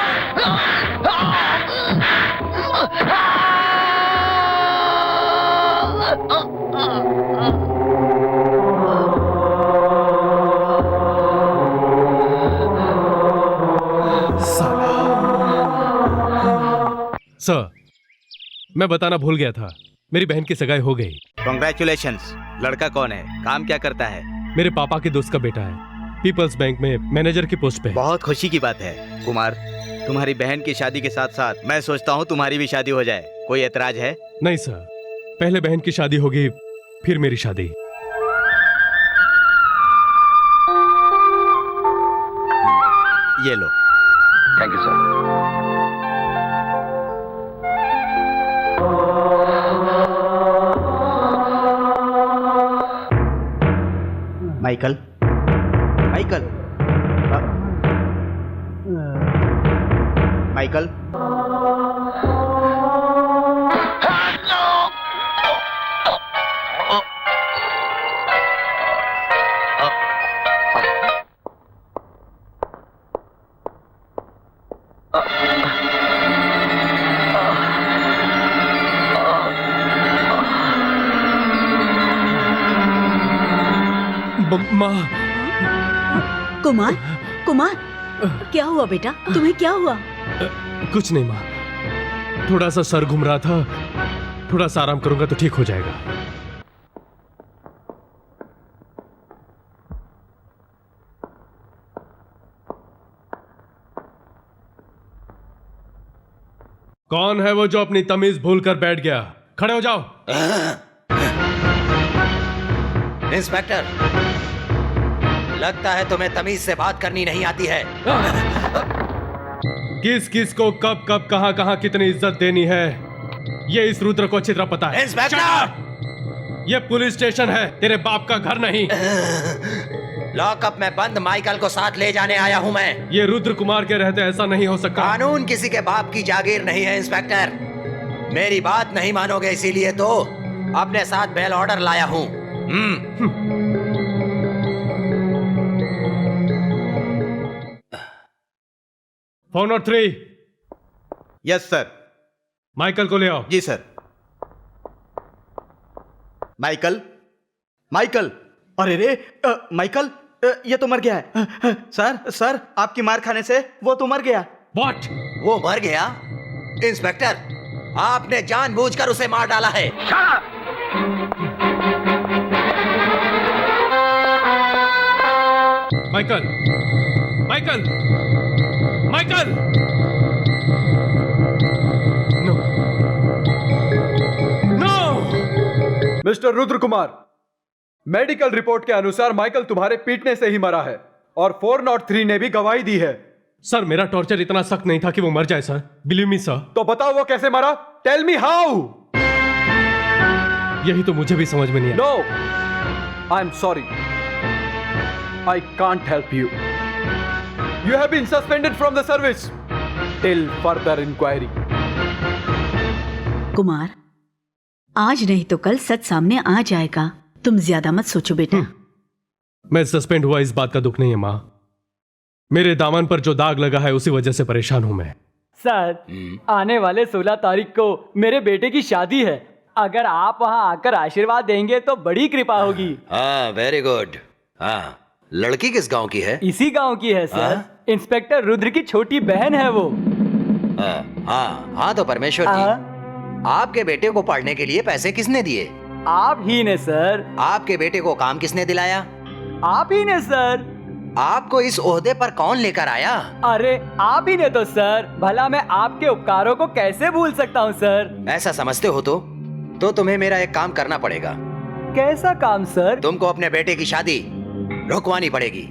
सर, मैं बताना भूल गया था, मेरी बहन की सगाई हो गई। कांग्रेचुलेशंस। लड़का कौन है? काम क्या करता है? मेरे पापा के दोस्त का बेटा है, पीपल्स बैंक में मैनेजर की पोस्ट पे है। बहुत खुशी की बात है कुमार। तुम्हारी बहन की शादी के साथ साथ मैं सोचता हूँ तुम्हारी भी शादी हो जाए। कोई एतराज है? नहीं सर, पहले बहन की शादी होगी, फिर मेरी शादी। ये लो। Thank you sir. Michael, Michael, Michael. माँ। कुमार, कुमार, क्या हुआ बेटा? तुम्हें क्या हुआ? कुछ नहीं माँ, थोड़ा सा सर घूम रहा था, थोड़ा सा आराम करूंगा तो ठीक हो जाएगा। कौन है वो जो अपनी तमीज भूलकर बैठ गया? खड़े हो जाओ। इंस्पेक्टर, लगता है तुम्हें तमीज से बात करनी नहीं आती है। किस किस को कब कब कहां कहां कितनी इज्जत देनी है, ये इस रुद्र को अच्छी तरह पता है। इंस्पेक्टर, ये पुलिस स्टेशन है, तेरे बाप का घर नहीं। लॉकअप में बंद माइकल को साथ ले जाने आया हूं मैं। ये रुद्र कुमार के रहते ऐसा नहीं हो सकता। कानून किसी के बाप की जागीर नहीं है इंस्पेक्टर। मेरी बात नहीं मानोगे, इसीलिए तो अपने साथ बेल ऑर्डर लाया हूं। 403 यस सर। माइकल को ले आओ। जी सर। माइकल, माइकल, अरे रे माइकल, ये तो मर गया है। सर आपकी मार खाने से वो तो मर गया। व्हाट? वो मर गया? इंस्पेक्टर, आपने जानबूझकर उसे मार डाला है। Michael, Michael, Michael! No, no! Mister Rudra Kumar, medical report के अनुसार माइकल तुम्हारे पीटने से ही मरा है और 403 ने भी गवाही दी है। सर, मेरा टॉर्चर इतना सख्त नहीं था कि वो मर जाए सर। Believe me sir. तो बताओ वो कैसे मरा? Tell me how. यही तो मुझे भी समझ में नहीं आया। No, I am sorry, I can't help you. You have been suspended from the service till further inquiry. Kumar, आज नहीं तो कल सच सामने आ जाएगा। तुम ज्यादा मत सोचो बेटा। मैं सस्पेंड हुआ इस बात का दुख नहीं है माँ। मेरे दामन पर जो दाग लगा है उसी वजह से परेशान हूं मैं। सर, आने वाले 16 तारीख को मेरे बेटे की शादी है। अगर आप वहां आकर आशीर्वाद देंगे तो बड़ी कृपा होगी। हाँ, वेरी गुड। हाँ, लड़की किस गांव की है? इसी गांव की है सर। इंस्पेक्टर रुद्र की छोटी बहन है वो। हाँ, तो परमेश्वर जी, आपके बेटे को पढ़ने के लिए पैसे किसने दिए? आप ही ने सर। आपके बेटे को काम किसने दिलाया? आप ही ने सर। आपको इस ओहदे पर कौन लेकर आया? अरे आप ही ने तो सर। भला मैं आपके उपकारों को कैसे भूल सकता हूँ सर। ऐसा समझते हो तो तुम्हें मेरा एक काम करना पड़ेगा। कैसा काम सर? तुमको अपने बेटे की शादी रुकवानी पड़ेगी।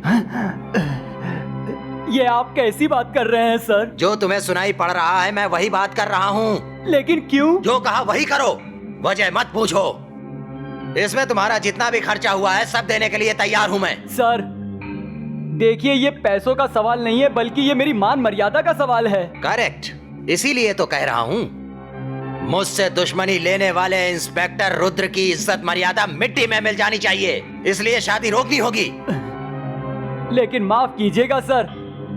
ये आप कैसी बात कर रहे हैं सर? जो तुम्हें सुनाई पड़ रहा है मैं वही बात कर रहा हूँ। लेकिन क्यों? जो कहा वही करो, वजह मत पूछो। इसमें तुम्हारा जितना भी खर्चा हुआ है सब देने के लिए तैयार हूँ मैं। सर देखिए, ये पैसों का सवाल नहीं है बल्कि ये मेरी मान मर्यादा का सवाल है। करेक्ट, इसीलिए तो कह रहा हूँ मुझसे दुश्मनी लेने वाले इंस्पेक्टर रुद्र की इज्जत मर्यादा मिट्टी में मिल जानी चाहिए। इसलिए शादी रोकनी होगी। लेकिन माफ कीजिएगा सर,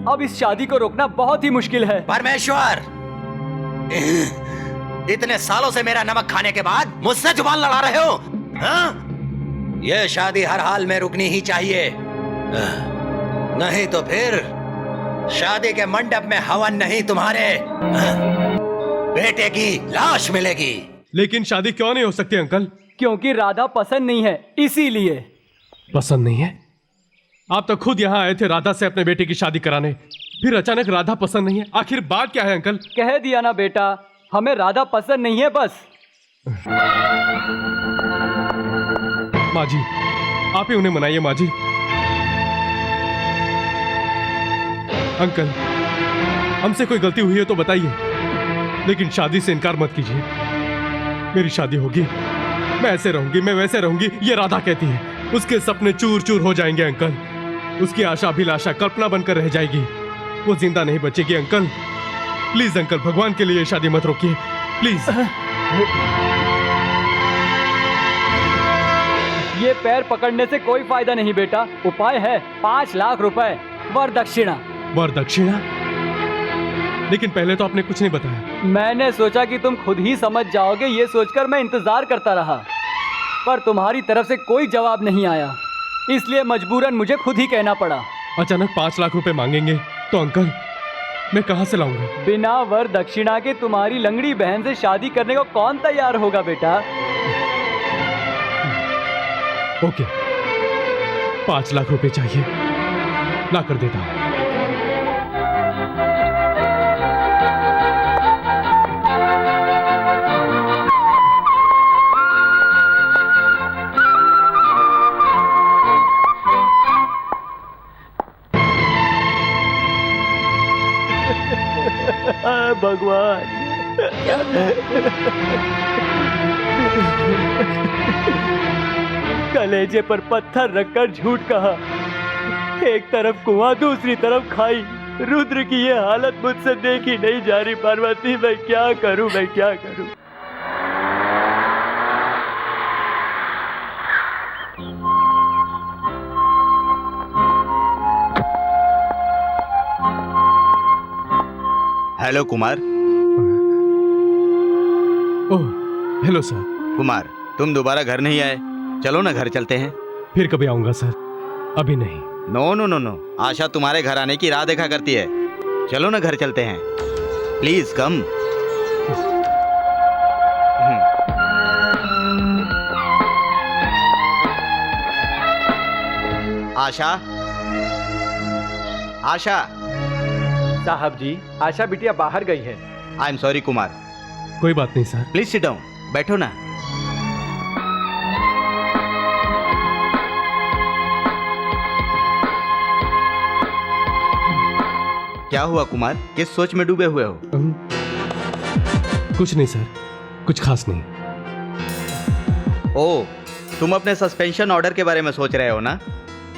अब इस शादी को रोकना बहुत ही मुश्किल है। परमेश्वर, इतने सालों से मेरा नमक खाने के बाद मुझसे जुबान लड़ा रहे हो? हाँ? यह शादी हर हाल में रुकनी ही चाहिए, नहीं तो फिर शादी के मंडप में हवन नहीं, तुम्हारे बेटे की लाश मिलेगी। लेकिन शादी क्यों नहीं हो सकती अंकल? क्योंकि राधा पसंद नहीं है, इसीलिए। पसंद नहीं है? आप तो खुद यहाँ आए थे राधा से अपने बेटे की शादी कराने, फिर अचानक राधा पसंद नहीं है। आखिर बात क्या है अंकल? कह दिया ना बेटा, हमें राधा पसंद नहीं है बस। माँ जी, आप ही उन्हें मनाइए माँ जी। अंकल, हमसे कोई गलती हुई है तो बताइए, लेकिन शादी से इनकार मत कीजिए। मेरी शादी होगी, मैं ऐसे रहूंगी, मैं वैसे रहूंगी, ये राधा कहती है। उसके सपने चूर चूर हो जाएंगे अंकल। उसकी आशा अभिलाषा कल्पना बनकर रह जाएगी, वो जिंदा नहीं बचेगी। अंकल प्लीज अंकल, भगवान के लिए शादी मत रोकिए प्लीज। ये पैर पकड़ने से कोई फायदा नहीं बेटा। उपाय है 5 लाख रुपए वरदक्षिणा। वरदक्षिणा? लेकिन पहले तो आपने कुछ नहीं बताया। मैंने सोचा कि तुम खुद ही समझ जाओगे, ये सोचकर मैं इंतजार करता रहा, पर तुम्हारी तरफ से कोई जवाब नहीं आया, इसलिए मजबूरन मुझे खुद ही कहना पड़ा। अचानक 5 लाख रुपए मांगेंगे तो अंकल मैं कहां से लाऊंगा? बिना वरदक्षिणा के तुम्हारी लंगड़ी बहन से शादी करने को कौन तैयार होगा बेटा? ओके, 5 लाख रुपए चाहिए, ला कर देता हूं। भगवान, कलेजे पर पत्थर रखकर झूठ कहा। एक तरफ कुआं, दूसरी तरफ खाई। रुद्र की ये हालत मुझसे देखी नहीं जा रही। पार्वती, मैं क्या करूं, मैं क्या करूं? Hello Kumar. Oh hello sir. Kumar, तुम दोबारा घर नहीं आए, चलो ना घर चलते हैं। फिर कभी आऊंगा सर, अभी नहीं। नो नो नो नो, आशा तुम्हारे घर आने की राह देखा करती है। चलो ना घर चलते हैं, प्लीज कम। आशा, आशा। साहब जी, आशा बिटिया बाहर गई है। आई एम सॉरी कुमार। कोई बात नहीं सर। प्लीज सिट डाउन, बैठो ना। क्या हुआ कुमार, किस सोच में डूबे हुए हो? कुछ नहीं सर, कुछ खास नहीं। ओ, तुम अपने सस्पेंशन ऑर्डर के बारे में सोच रहे हो ना?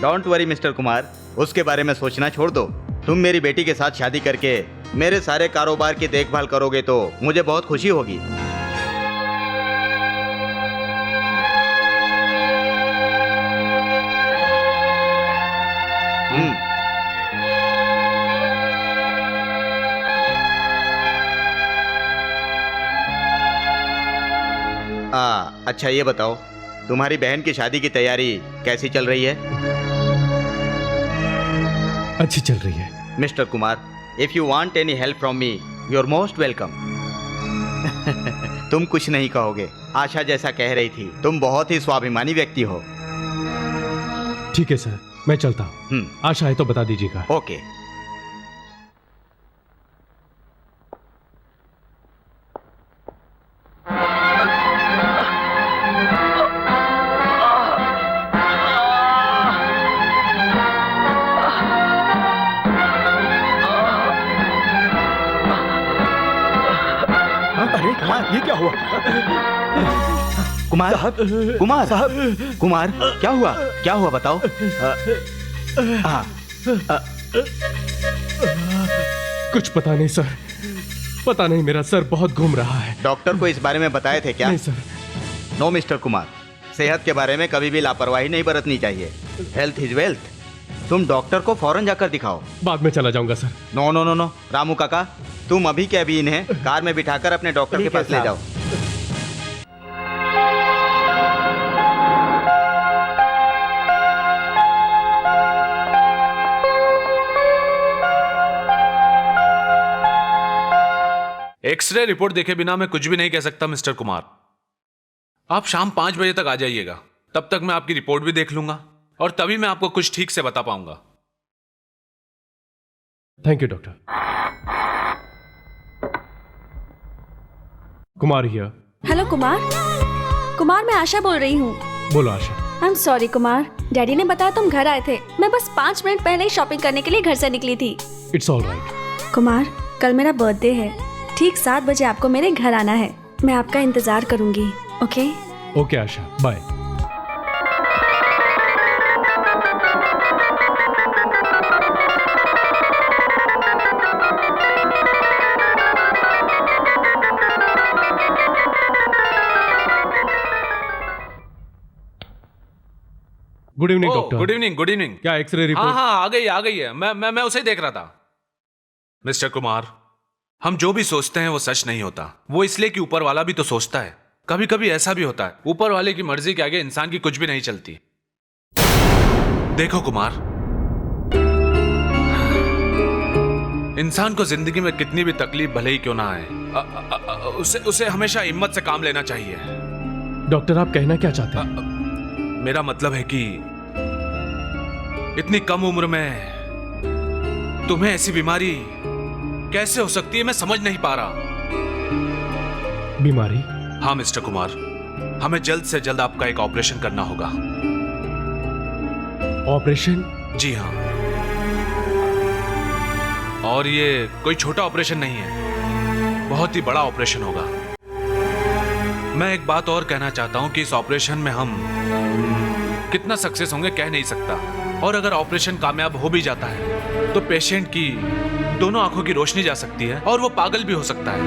डोंट वरी मिस्टर कुमार, उसके बारे में सोचना छोड़ दो। तुम मेरी बेटी के साथ शादी करके मेरे सारे कारोबार की देखभाल करोगे तो मुझे बहुत खुशी होगी। अच्छा ये बताओ, तुम्हारी बहन की शादी की तैयारी कैसी चल रही है? अच्छी चल रही है। Mister Kumar, if you want any help from me, you are most welcome. तुम कुछ नहीं कहोगे, आशा जैसा कह रही थी, तुम बहुत ही स्वाभिमानी व्यक्ति हो। ठीक है सर, मैं चलता हूँ। आशा है तो बता दीजिएगा। ओके। ये क्या हुआ? कुमार कुमार साहब, कुमार क्या हुआ? क्या हुआ बताओ। कुछ पता नहीं सर, पता नहीं, मेरा सर बहुत घूम रहा है। डॉक्टर को इस बारे में बताए थे क्या? नहीं सर। नो मिस्टर कुमार, सेहत के बारे में कभी भी लापरवाही नहीं बरतनी चाहिए। Health is wealth. तुम डॉक्टर को फौरन जाकर दिखाओ। बाद में चला जाऊंगा sir. No no no no, Ramu काका, तुम अभी के अभी इन्हें कार में बिठाकर अपने डॉक्टर के पास ले जाओ। एक्सरे रिपोर्ट देखे बिना मैं कुछ भी नहीं कह सकता मिस्टर कुमार। आप शाम 5 बजे तक आ जाइएगा, तब तक मैं आपकी रिपोर्ट भी देख लूंगा और तभी मैं आपको कुछ ठीक से बता पाऊंगा। Thank you doctor. Kumar here. Hello Kumar. Kumar, मैं आशा बोल रही हूँ। बोलो Asha. I am sorry Kumar, daddy ने बताया तुम घर आए थे। मैं बस 5 मिनट पहले ही शॉपिंग करने के लिए घर से निकली थी। It's all right. कुमार, कल मेरा बर्थडे है, ठीक 7 बजे आपको मेरे घर आना है। मैं आपका इंतजार करूंगी। Okay? Okay Asha, bye. Good evening doctor. Good evening, good evening. क्या एक्सरे रिपोर्ट? हाँ, आ गई है। मैं उसे देख रहा था। मिस्टर कुमार, हम जो भी सोचते हैं वो सच नहीं होता। वो इसलिए कि ऊपर वाला भी तो सोचता है। कभी कभी ऐसा भी होता है, ऊपर वाले की मर्जी के आगे इंसान की कुछ भी नहीं चलती। देखो कुमार, इंसान को जिंदगी में कितनी भी तकलीफ भले ही क्यों ना आए, उसे हमेशा हिम्मत से काम लेना चाहिए। डॉक्टर, आप कहना क्या चाहते हैं? मेरा मतलब है कि इतनी कम उम्र में तुम्हें ऐसी बीमारी कैसे हो सकती है, मैं समझ नहीं पा रहा। बीमारी? हाँ मिस्टर कुमार, हमें जल्द से जल्द आपका एक ऑपरेशन करना होगा। ऑपरेशन? जी हाँ, और ये कोई छोटा ऑपरेशन नहीं है, बहुत ही बड़ा ऑपरेशन होगा। मैं एक बात और कहना चाहता हूं कि इस ऑपरेशन में हम कितना सक्सेस होंगे कह नहीं सकता, और अगर ऑपरेशन कामयाब हो भी जाता है तो पेशेंट की दोनों आंखों की रोशनी जा सकती है और वो पागल भी हो सकता है।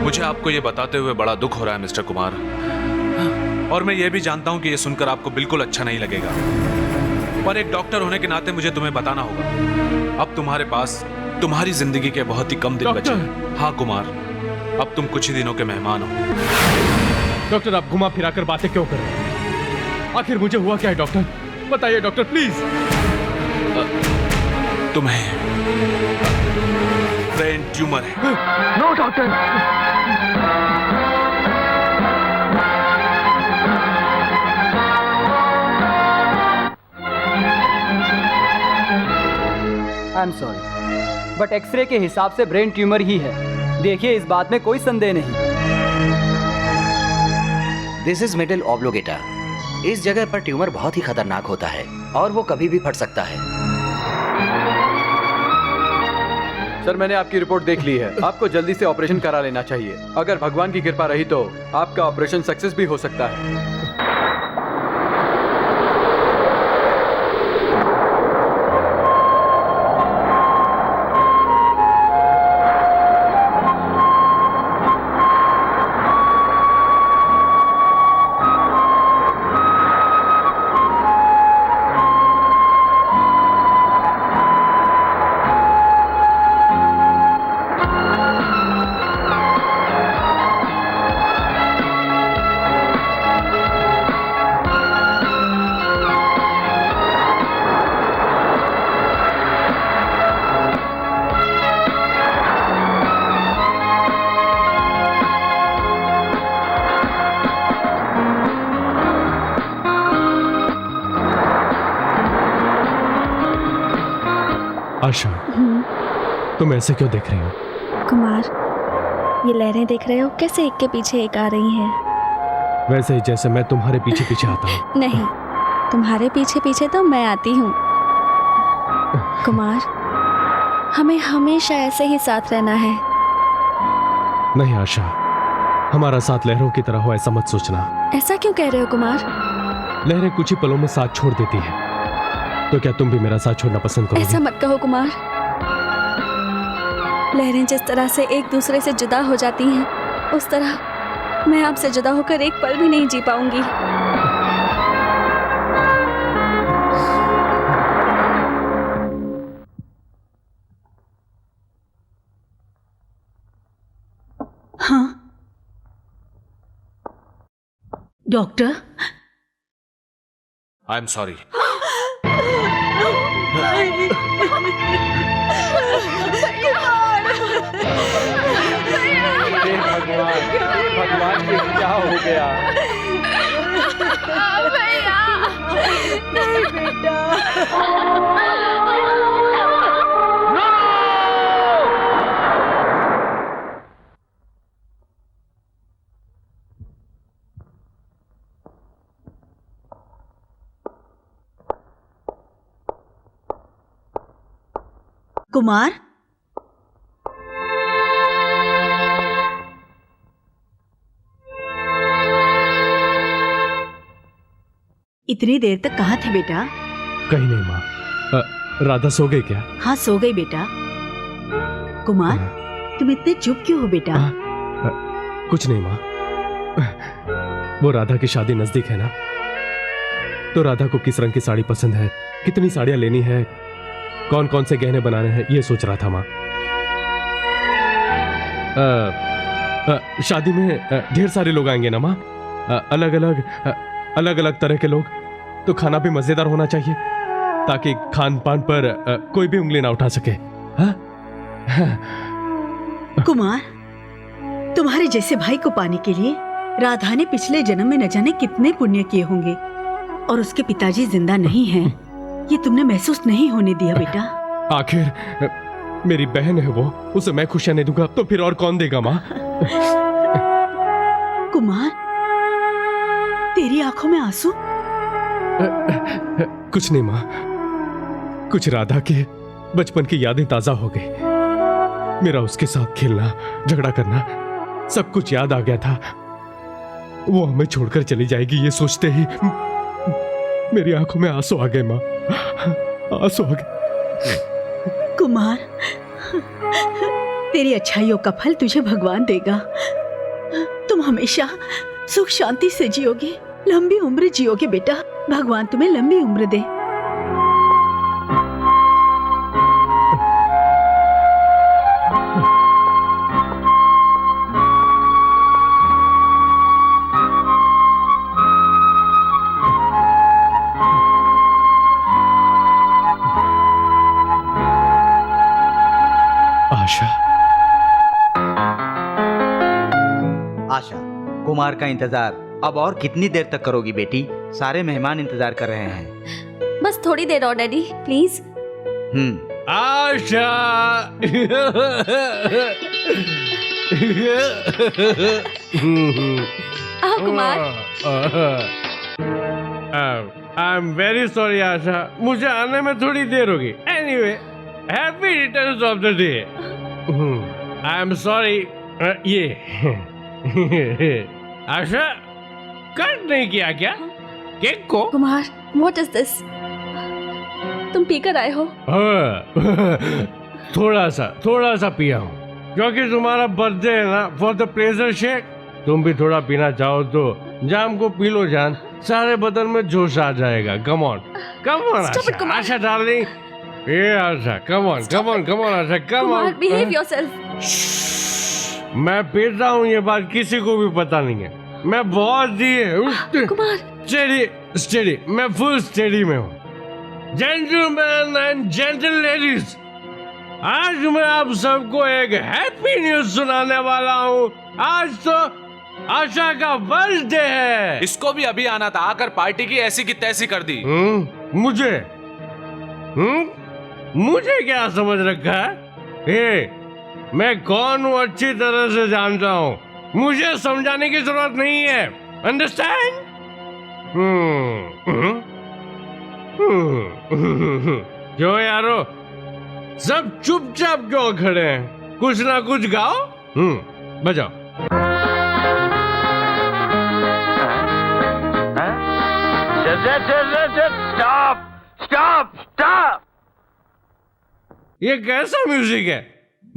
मुझे आपको ये बताते हुए बड़ा दुख हो रहा है मिस्टर कुमार, और मैं ये भी जानता हूं कि ये सुनकर आपको बिल्कुल अच्छा नहीं लगेगा। पर एक डॉक्टर होने के नाते मुझे तुम्हें बताना होगा। अब तुम्हारे पास तुम्हारी जिंदगी के बहुत ही कम दिन बचे हैं। हाँ कुमार, अब तुम कुछ ही दिनों के मेहमान हो। डॉक्टर, आप घुमा फिरा कर बातें क्यों कर रहे हैं? आखिर मुझे हुआ क्या है डॉक्टर? बताइए डॉक्टर प्लीज। तुम्हें ब्रेन ट्यूमर है। No doctor. I am sorry, but x-ray के हिसाब से ब्रेन ट्यूमर ही है। देखिए, इस बात में कोई संदेह नहीं। This is middle oblongata. इस जगह पर ट्यूमर बहुत ही खतरनाक होता है और वो कभी भी फट सकता है। सर, मैंने आपकी रिपोर्ट देख ली है। आपको जल्दी से ऑपरेशन करा लेना चाहिए। अगर भगवान की कृपा रही तो आपका ऑपरेशन सक्सेस भी हो सकता है। आशा, तुम ऐसे क्यों देख रही हो? कुमार, ये लहरें देख रहे हो कैसे एक के पीछे एक आ रही हैं? वैसे ही जैसे मैं तुम्हारे पीछे पीछे आता हूँ। नहीं, तुम्हारे पीछे पीछे तो मैं आती हूँ। कुमार, हमें हमेशा ऐसे ही साथ रहना है। नहीं आशा, हमारा साथ लहरों की तरह हो ऐसा मत सोचना। ऐसा क्यों कह रहे हो कुमार? लहरें कुछ ही पलों में साथ छोड़ देती हैं। तो क्या तुम भी मेरा साथ छोड़ना पसंद करोगे? ऐसा मत कहो कुमार। लहरें जिस तरह से एक दूसरे से जुदा हो जाती हैं, उस तरह मैं आपसे जुदा होकर एक पल भी नहीं जी पाऊंगी। हाँ डॉक्टर, आई एम सॉरी। भगवान, ये क्या हो गया? भैया, नहीं बेटा। कुमार, इतनी देर तक कहाँ थे बेटा? कहीं नहीं माँ। राधा सो गई क्या? हाँ, सो गई बेटा। कुमार, तुम इतने चुप क्यों हो बेटा? कुछ नहीं माँ। वो राधा की शादी नजदीक है ना, तो राधा को किस रंग की साड़ी पसंद है, कितनी साड़ियाँ लेनी है, कौन कौन से गहने बनाने हैं, ये सोच रहा था माँ। शादी में ढेर सारे लोग आएंगे ना माँ, अलग अलग तरह के लोग, तो खाना भी मजेदार होना चाहिए ताकि खान पान पर कोई भी उंगली ना उठा सके। हाँ? कुमार, तुम्हारे जैसे भाई को पाने के लिए राधा ने पिछले जन्म में न जाने कितने पुण्य किए होंगे, और उसके पिताजी जिंदा नहीं हैं, ये तुमने महसूस नहीं होने दिया बेटा। आखिर मेरी बहन है वो, उसे मैं खुशियां नहीं दूंगा तो फिर और कौन देगा माँ? कुमार, तेरी आंखों में आंसू? कुछ नहीं माँ, कुछ राधा के बचपन की यादें ताजा हो गई। मेरा उसके साथ खेलना, झगड़ा करना, सब कुछ याद आ गया था। वो हमें छोड़कर चली जाएगी ये सोचते ही मेरी आंखों में आंसू आ गए माँ, आंसू आ गए। कुमार, तेरी अच्छाइयों का फल तुझे भगवान देगा। तुम हमेशा सुख शांति से जियोगे, लंबी उम्र जियोगे बेटा। भगवान तुम्हें लंबी उम्र दे। आशा, आशा, कुमार का इंतजार अब और कितनी देर तक करोगी बेटी? सारे मेहमान इंतजार कर रहे हैं। बस थोड़ी देर और daddy, please. Asha. Kumar. I am very sorry Asha, मुझे आने में थोड़ी देर होगी। Anyway, happy returns of the day. I am sorry. ये आशा, कट नहीं किया क्या केक को? Kumar, what is this? तुम पीकर आए हो? थोड़ा सा पिया हूँ, क्योंकि तुम्हारा बर्थडे है ना, फॉर द प्लेजर शेक। तुम भी थोड़ा पीना चाहो तो जाम को पी लो जान, सारे बदन में जोश आ जाएगा। कम ऑन आशा, आशा डार्लिंग, ये Asha, come on Asha, come on. Behave yourself. मैं पीता हूँ, ये बात किसी को भी पता नहीं है। मैं बहुत कुमार, स्टेडी, मैं फुल स्टेडी में हूँ। जेंटलमैन एंड जेंटल लेडीज, आज मैं आप सबको एक हैप्पी न्यूज सुनाने वाला हूँ। आज तो आशा का बर्थडे है। इसको भी अभी आना था, आकर पार्टी की ऐसी की तैसी कर दी। मुझे क्या समझ रखा है? मैं कौन हूँ अच्छी तरह से जानता हूँ, मुझे समझाने की जरूरत नहीं है। अंडरस्टैंड? क्यों यारो, सब चुपचाप क्यों खड़े हैं? कुछ ना कुछ गाओ। बजाओ। स्टॉप। ये कैसा म्यूजिक है?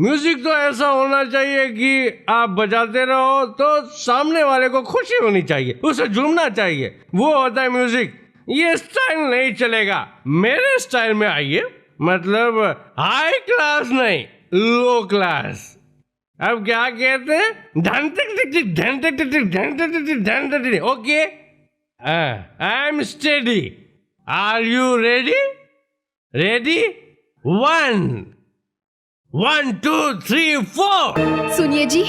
म्यूजिक तो ऐसा होना चाहिए कि आप बजाते रहो तो सामने वाले को खुशी होनी चाहिए, उसे झूमना चाहिए, वो होता है म्यूजिक। ये स्टाइल नहीं चलेगा, मेरे स्टाइल में आइए। मतलब हाई क्लास नहीं, लो क्लास। अब क्या कहते हैं? Okay, I am steady. Are you ready? Ready? 1 2 3 4। सुनिए जी,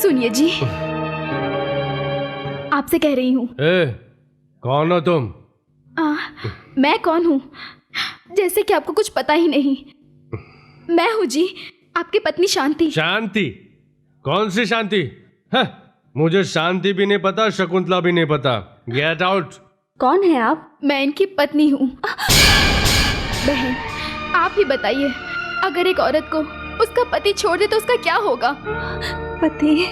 सुनिए जी, आपसे कह रही हूँ। कौन हो तुम? मैं कौन हूँ? जैसे कि आपको कुछ पता ही नहीं। मैं हूँ जी, आपकी पत्नी शांति। शांति? कौन सी शांति? मुझे शांति भी नहीं पता, शकुंतला भी नहीं पता। Get out. कौन है आप? मैं इनकी पत्नी हूँ। बहन, आप ही बताइए, अगर एक औरत को उसका पति छोड़ दे तो उसका क्या होगा? पति?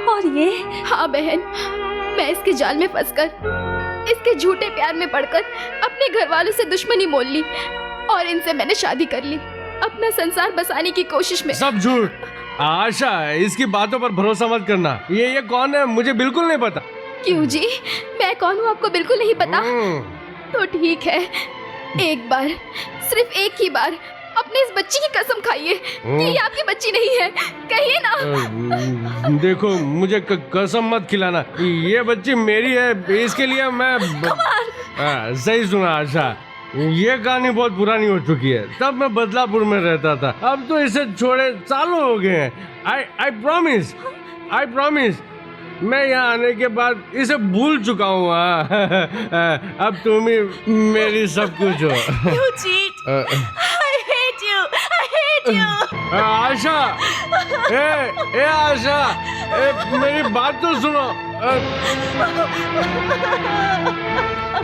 और ये? हाँ बहन, मैं इसके जाल में फंसकर, इसके झूठे प्यार में पड़कर अपने घर वालों से दुश्मनी मोल ली और इनसे मैंने शादी कर ली, अपना संसार बसाने की कोशिश में। सब झूठ। आशा, इसकी बातों पर भरोसा मत करना। ये कौन है? मुझे बिल्कुल नहीं पता। क्यों जी, मैं कौन हूँ आपको बिल्कुल नहीं पता? तो ठीक है, एक बार, सिर्फ एक ही बार अपने इस बच्ची की कसम खाइए कि ये आपकी बच्ची नहीं है। कहिए ना। देखो, मुझे कसम मत खिलाना, ये बच्ची मेरी है, इसके लिए मैं सही सुना आशा, ये कहानी बहुत पुरानी हो चुकी है। तब मैं बदलापुर में रहता था, अब तो इसे छोड़े सालों हो गए हैं। आई प्रॉमिस मैं यहाँ आने के बाद इसे भूल चुका हूँ। अब तुम ही मेरी सब कुछ हो। You cheat! I hate you! आशा, ए आशा, मेरी बात तो सुनो।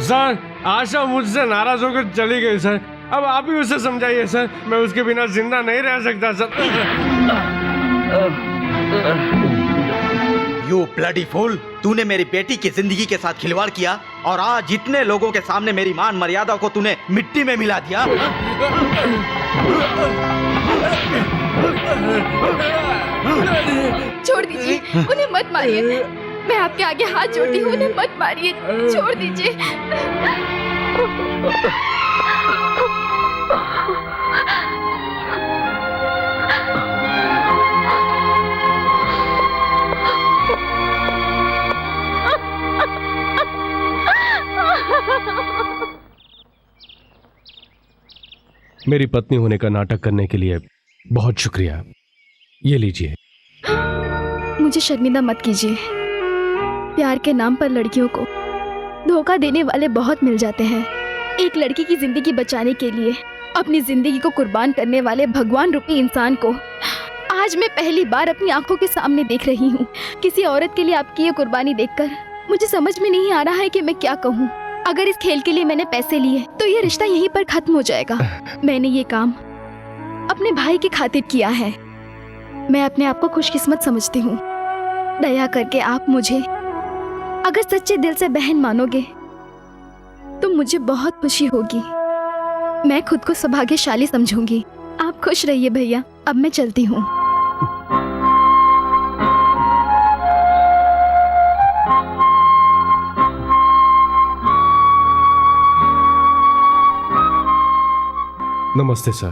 सर, आशा मुझसे नाराज होकर चली गई सर। अब आप ही उसे समझाइए सर, मैं उसके बिना जिंदा नहीं रह सकता सर। यू ब्लडी फूल, तूने मेरी बेटी की जिंदगी के साथ खिलवाड़ किया और आज इतने लोगों के सामने मेरी मान मर्यादा को तूने मिट्टी में मिला दिया। छोड़ दीजिए, उन्हें मत मारिए। मैं आपके आगे हाथ जोड़ती हूँ, उन्हें मत मारिए, छोड़ दीजिए। मेरी पत्नी होने का नाटक करने के लिए बहुत शुक्रिया। ये लीजिए। मुझे शर्मिंदा मत कीजिए। प्यार के नाम पर लड़कियों को धोखा देने वाले बहुत मिल जाते हैं। एक लड़की की जिंदगी बचाने के लिए अपनी जिंदगी को कुर्बान करने वाले भगवान रूपी इंसान को आज मैं पहली बार अपनी आंखों के सामने देख रही हूँ। किसी औरत के लिए आपकी ये कुर्बानी देखकर मुझे समझ में नहीं आ रहा है कि मैं क्या कहूँ। अगर इस खेल के लिए मैंने पैसे लिए तो ये रिश्ता यहीं पर खत्म हो जाएगा। मैंने ये काम अपने भाई की खातिर किया है। मैं अपने आप को खुशकिस्मत समझती हूँ। दया करके आप मुझे अगर सच्चे दिल से बहन मानोगे तो मुझे बहुत खुशी होगी। मैं खुद को सौभाग्यशाली समझूंगी। आप खुश रहिए भैया। अब मैं चलती हूँ। नमस्ते सर।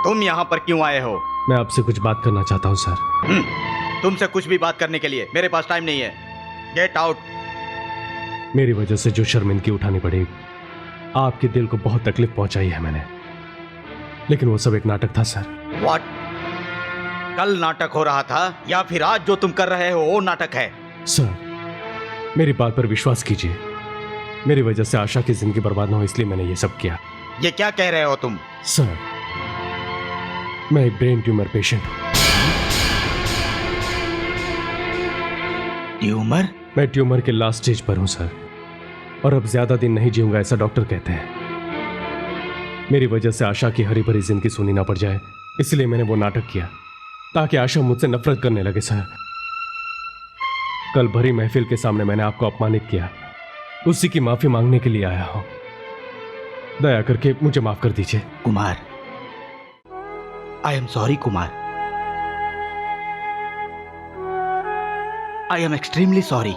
तुम यहाँ पर क्यों आए हो? मैं आपसे कुछ बात करना चाहता हूँ सर। तुमसे कुछ भी बात करने के लिए मेरे पास टाइम नहीं है। Get out. मेरी वजह से जो शर्मिंदगी उठानी पड़ी, आपके दिल को बहुत तकलीफ पहुंचाई है मैंने, लेकिन वो सब एक नाटक था सर। व्हाट? कल नाटक हो रहा था या फिर आज जो तुम कर रहे हो वो नाटक है? सर, मेरी बात पर विश्वास कीजिए। मेरी वजह से आशा की जिंदगी बर्बाद न हो, इसलिए मैंने ये सब किया। ये क्या कह रहे हो तुम? सर, मैं एक ब्रेन ट्यूमर पेशेंट हूं। ट्यूमर? मैं ट्यूमर के लास्ट स्टेज पर हूं सर, और अब ज्यादा दिन नहीं जीऊंगा, ऐसा डॉक्टर कहते हैं। मेरी वजह से आशा की हरी भरी जिंदगी सुनी ना पड़ जाए, इसलिए मैंने वो नाटक किया ताकि आशा मुझसे नफरत करने लगे सर। कल भरी महफिल के सामने मैंने आपको अपमानित किया, उसी की माफी मांगने के लिए आया हूं। दया करके मुझे माफ कर दीजिए। Kumar, I am sorry Kumar. I am extremely sorry.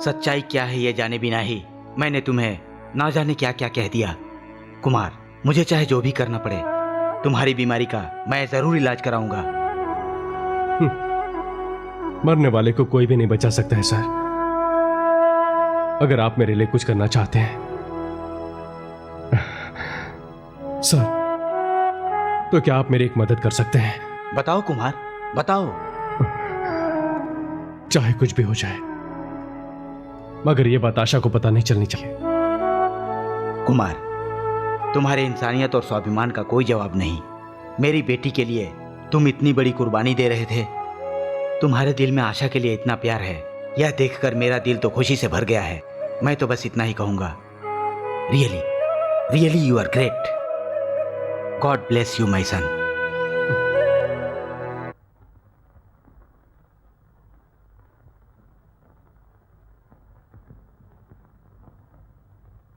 सच्चाई क्या है ये जाने बिना ही मैंने तुम्हें ना जाने क्या क्या कह दिया। कुमार, मुझे चाहे जो भी करना पड़े, तुम्हारी बीमारी का मैं जरूर इलाज कराऊंगा। मरने वाले को कोई भी नहीं बचा सकता है सर। अगर आप मेरे लिए कुछ करना चाहते हैं सर, तो क्या आप मेरी एक मदद कर सकते हैं? बताओ कुमार, बताओ। चाहे कुछ भी हो जाए, मगर यह बात आशा को पता नहीं चलनी चाहिए। कुमार, तुम्हारे इंसानियत और स्वाभिमान का कोई जवाब नहीं। मेरी बेटी के लिए तुम इतनी बड़ी कुर्बानी दे रहे थे। तुम्हारे दिल में आशा के लिए इतना प्यार है, यह देखकर मेरा दिल तो खुशी से भर गया है। मैं तो बस इतना ही कहूंगा, really really you are great. God bless you my son.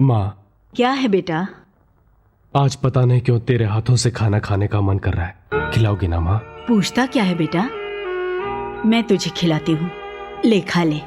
माँ, क्या है बेटा? आज पता नहीं क्यों तेरे हाथों से खाना खाने का मन कर रहा है। खिलाओगी ना माँ? पूछता क्या है बेटा? मैं तुझे खिलाती हूँ, ले खा ले।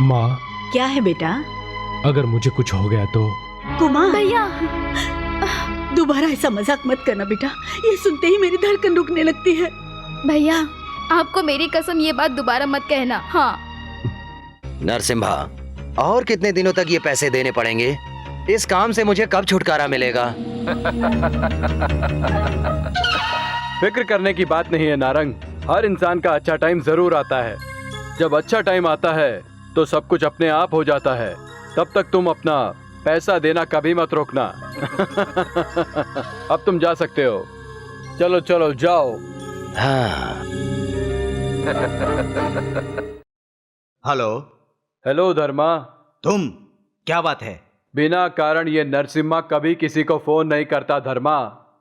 माँ, क्या है बेटा? अगर मुझे कुछ हो गया तो? कुमार भैया, दोबारा ऐसा मजाक मत करना बेटा। ये सुनते ही मेरी धड़कन रुकने लगती है। भैया आपको मेरी कसम ये बात दोबारा मत कहना। हाँ। नरसिम्हा, और कितने दिनों तक ये पैसे देने पड़ेंगे? इस काम से मुझे कब छुटकारा मिलेगा? फिक्र करने की बात नहीं है नारंग। हर इंसान का अच्छा टाइम जरूर आता है। जब अच्छा टाइम आता है तो सब कुछ अपने आप हो जाता है। तब तक तुम अपना पैसा देना कभी मत रोकना। अब तुम जा सकते हो। चलो चलो जाओ। हाँ। हेलो। हेलो धर्मा। तुम, क्या बात है? बिना कारण ये नरसिम्हा कभी किसी को फोन नहीं करता धर्मा।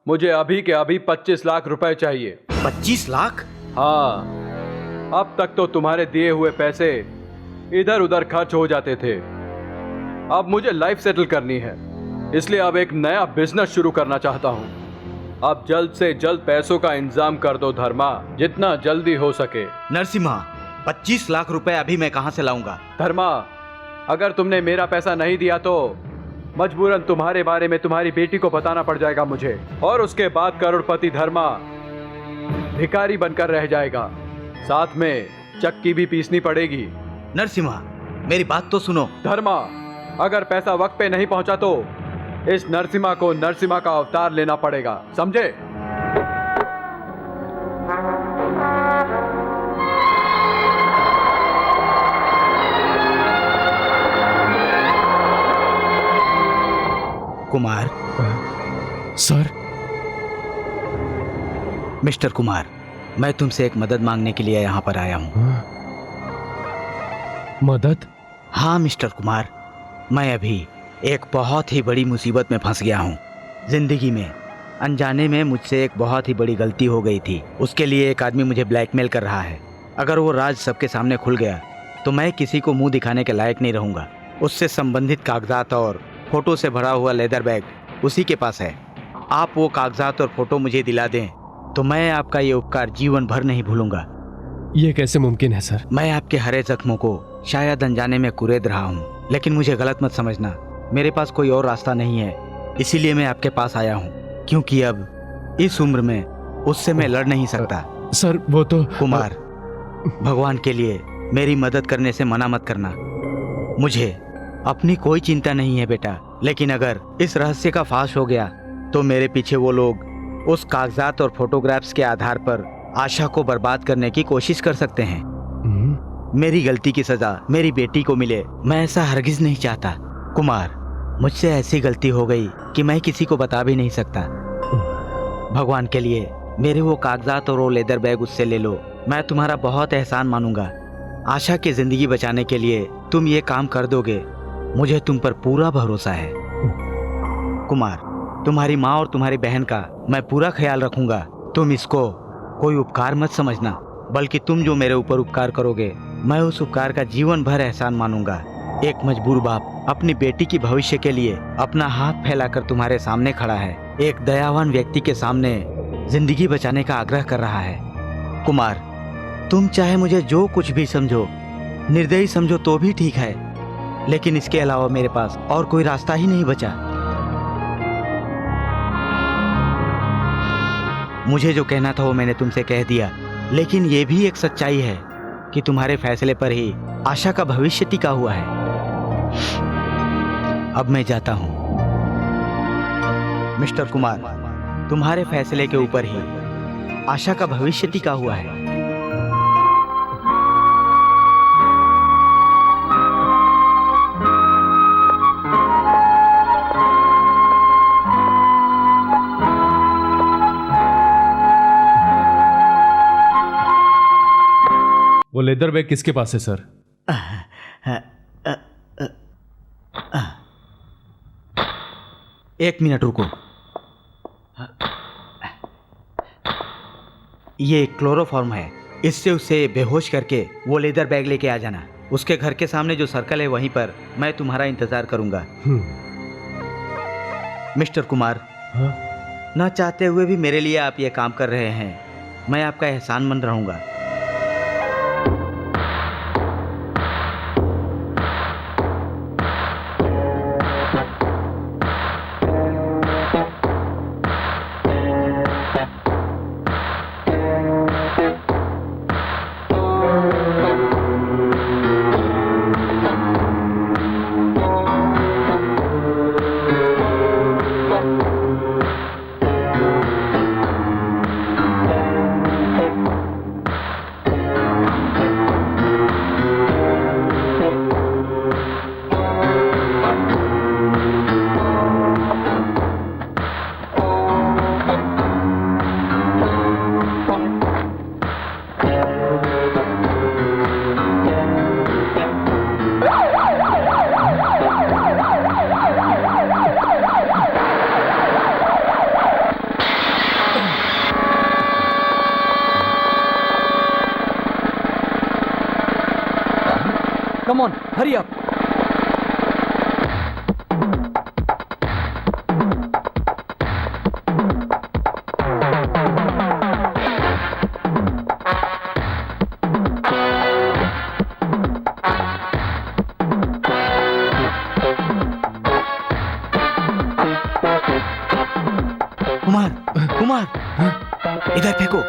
मुझे अभी के अभी 25 लाख रुपए चाहिए। 25 लाख? हाँ, अब तक तो तुम्हारे दिए हुए पैसे इधर उधर खर्च हो जाते थे। अब मुझे लाइफ सेटल करनी है, इसलिए अब एक नया बिजनेस शुरू करना चाहता हूँ। आप जल्द से जल्द पैसों का इंतजाम कर दो धर्मा, जितना जल्दी हो सके। नरसिम्हा, 25 लाख रुपए अभी मैं कहाँ से लाऊंगा? धर्मा, अगर तुमने मेरा पैसा नहीं दिया तो मजबूरन तुम्हारे बारे में तुम्हारी बेटी को बताना पड़ जाएगा मुझे, और उसके बाद करोड़पति धर्मा भिखारी बनकर रह जाएगा, साथ में चक्की भी पीसनी पड़ेगी। नरसिम्हा, मेरी बात तो सुनो। धर्मा, अगर पैसा वक्त पे नहीं पहुंचा तो इस नरसिम्हा को नरसिम्हा का अवतार लेना पड़ेगा, समझे? कुमार। सर। मिस्टर कुमार, मैं तुमसे एक मदद मांगने के लिए यहाँ पर आया हूँ। मदद? हाँ मिस्टर कुमार, मैं अभी एक बहुत ही बड़ी मुसीबत में फंस गया हूँ। जिंदगी में अनजाने में मुझसे एक बहुत ही बड़ी गलती हो गई थी। उसके लिए एक आदमी मुझे ब्लैकमेल कर रहा है। अगर वो राज सबके सामने खुल गया तो मैं किसी को मुंह दिखाने के लायक नहीं रहूँगा। उससे संबंधित कागजात और फोटो से भरा हुआ लेदर बैग उसी के पास है। आप वो कागजात और फोटो मुझे दिला दें तो मैं आपका ये उपकार जीवन भर नहीं भूलूंगा। ये कैसे मुमकिन है सर? मैं आपके हरे जख्मों को शायद अनजाने में कुरेद रहा हूँ, लेकिन मुझे गलत मत समझना। मेरे पास कोई और रास्ता नहीं है, इसीलिए मैं आपके पास आया हूँ, क्योंकि अब इस उम्र में उससे मैं लड़ नहीं सकता। सर वो तो... कुमार, भगवान के लिए मेरी मदद करने से मना मत करना। मुझे अपनी कोई चिंता नहीं है बेटा, लेकिन अगर इस रहस्य का फाश हो गया तो मेरे पीछे वो लोग उस कागजात और फोटोग्राफ्स के आधार पर आशा को बर्बाद करने की कोशिश कर सकते हैं। मेरी गलती की सजा मेरी बेटी को मिले, मैं ऐसा हरगिज नहीं चाहता। कुमार, मुझसे ऐसी गलती हो गई कि मैं किसी को बता भी नहीं सकता। भगवान के लिए मेरे वो कागजात और वो लेदर बैग उससे ले लो। मैं तुम्हारा बहुत एहसान मानूंगा। आशा की जिंदगी बचाने के लिए तुम ये काम कर दोगे, मुझे तुम पर पूरा भरोसा है। कुमार, तुम्हारी माँ और तुम्हारी बहन का मैं पूरा ख्याल रखूंगा। तुम इसको कोई उपकार मत समझना, बल्कि तुम जो मेरे ऊपर उपकार करोगे मैं उस उपकार का जीवन भर एहसान मानूंगा। एक मजबूर बाप अपनी बेटी की भविष्य के लिए अपना हाथ फैलाकर तुम्हारे सामने खड़ा है, एक दयावान व्यक्ति के सामने जिंदगी बचाने का आग्रह कर रहा है। कुमार, तुम चाहे मुझे जो कुछ भी समझो, निर्दयी समझो तो भी ठीक है, लेकिन इसके अलावा मेरे पास और कोई रास्ता ही नहीं बचा। मुझे जो कहना था वो मैंने तुमसे कह दिया, लेकिन ये भी एक सच्चाई है कि तुम्हारे फैसले पर ही आशा का भविष्य टिका हुआ है। अब मैं जाता हूँ। मिस्टर कुमार, तुम्हारे फैसले के ऊपर ही आशा का भविष्य टिका हुआ है। वो लेदर बैग किसके पास है सर? एक मिनट रुको। ये क्लोरोफॉर्म है, इससे उसे बेहोश करके वो लेदर बैग लेके आ जाना। उसके घर के सामने जो सर्कल है वहीं पर मैं तुम्हारा इंतजार करूंगा। मिस्टर कुमार, ना चाहते हुए भी मेरे लिए आप ये काम कर रहे हैं, मैं आपका एहसानमंद रहूंगा। Come on, hurry up. Kumar Kumar इधर फेंको।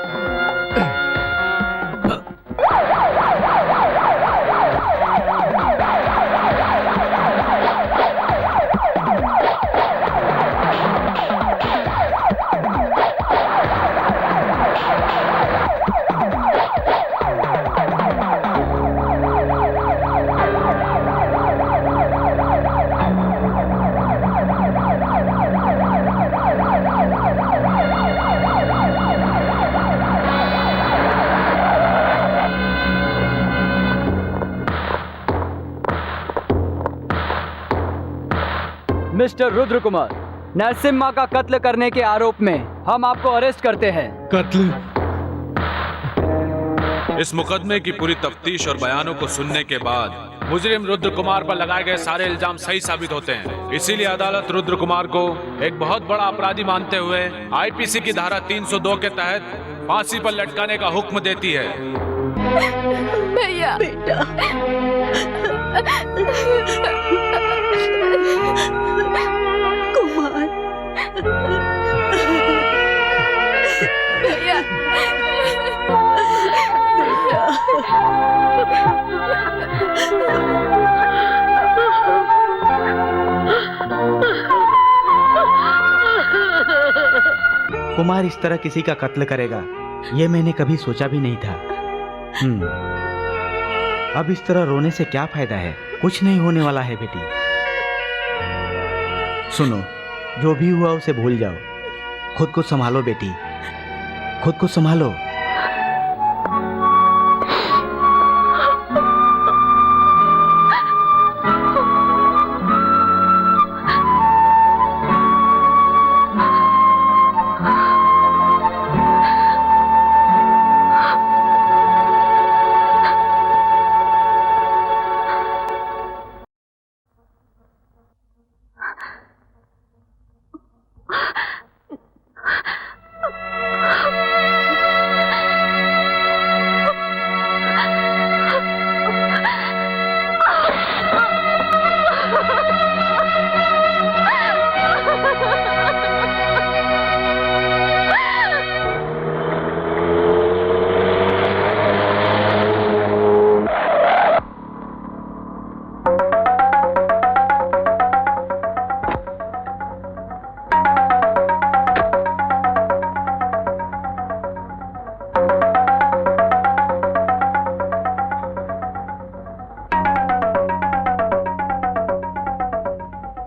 मिस्टर रुद्र कुमार, नरसिम्हा का कत्ल करने के आरोप में हम आपको अरेस्ट करते हैं। कत्ल? इस मुकदमे की पूरी तफ्तीश और बयानों को सुनने के बाद मुजरिम रुद्र कुमार पर लगाए गए सारे इल्जाम सही साबित होते हैं। इसीलिए अदालत रुद्र कुमार को एक बहुत बड़ा अपराधी मानते हुए आईपीसी की धारा 302 के तहत फांसी पर लटकाने का हुक्म देती है। भैया बेटा कुमार, भैया कुमार इस तरह किसी का कत्ल करेगा, ये मैंने कभी सोचा भी नहीं था। अब इस तरह रोने से क्या फायदा है? कुछ नहीं होने वाला है बेटी। सुनो, जो भी हुआ उसे भूल जाओ। खुद को संभालो बेटी, खुद को संभालो।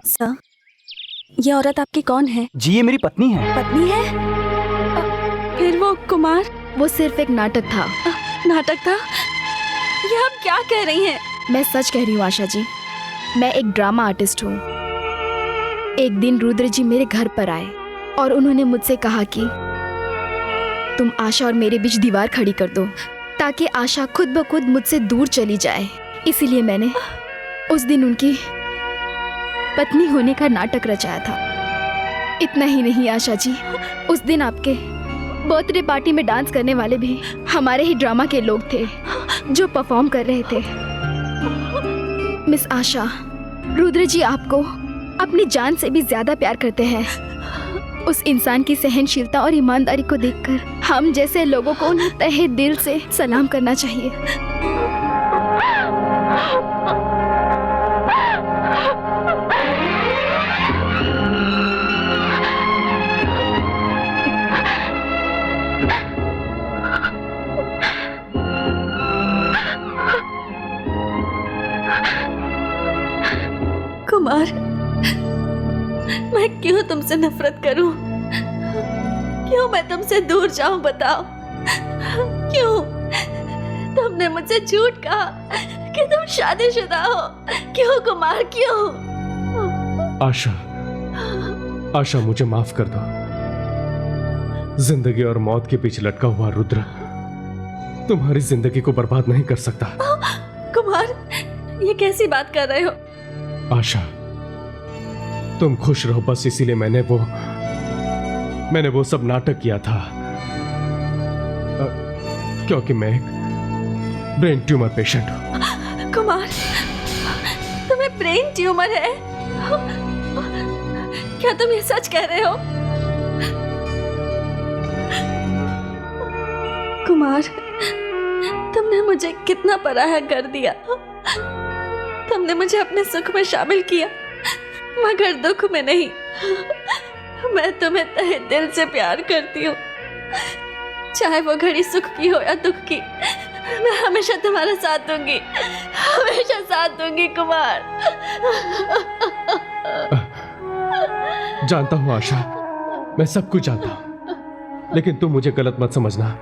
सर, ये औरत आपकी कौन है? जी, ये मेरी पत्नी है। पत्नी है? फिर वो कुमार? वो सिर्फ एक नाटक था। नाटक था? ये आप क्या कह रही हैं? मैं सच कह रही हूँ आशा जी, मैं एक ड्रामा आर्टिस्ट हूँ। एक दिन रुद्र जी मेरे घर पर आए और उन्होंने मुझसे कहा कि तुम आशा और मेरे बीच दीवार खड़ी कर दो ताकि आशा खुद ब खुद मुझसे दूर चली जाए। इसीलिए मैंने उस दिन उनकी पत्नी होने का नाटक रचाया था। इतना ही नहीं आशा जी, उस दिन आपके बर्थडे पार्टी में डांस करने वाले भी हमारे ही ड्रामा के लोग थे जो परफॉर्म कर रहे थे। मिस आशा, रुद्र जी आपको अपनी जान से भी ज्यादा प्यार करते हैं। उस इंसान की सहनशीलता और ईमानदारी को देखकर हम जैसे लोगों को उन्हें तहे दिल से सलाम करना चाहिए। कुमार, मैं क्यों तुमसे नफरत करूं? क्यों मैं तुमसे दूर जाऊं? बताओ क्यों? तुमने मुझसे झूठ कहा कि तुम शादीशुदा हो। क्यों कुमार, क्यों? आशा, आशा मुझे माफ कर दो। जिंदगी और मौत के बीच लटका हुआ रुद्र तुम्हारी जिंदगी को बर्बाद नहीं कर सकता। कुमार, ये कैसी बात कर रहे हो? आशा, तुम खुश रहो बस, इसीलिए मैंने वो सब नाटक किया था। क्योंकि मैं एक ब्रेन ट्यूमर पेशेंट हूं। कुमार, तुम्हें ब्रेन ट्यूमर है? क्या तुम ये सच कह रहे हो? कुमार, तुमने मुझे कितना पराया कर दिया। तुमने मुझे अपने सुख में शामिल किया, मगर दुख में नहीं। मैं तुम्हें तहे दिल से प्यार करती हूँ, चाहे वो घड़ी सुख की हो या दुख की। मैं हमेशा तुम्हारा साथ दूंगी, हमेशा साथ दूंगी कुमार। जानता हूँ आशा, मैं सब कुछ जानता हूँ, लेकिन तुम मुझे गलत मत समझना।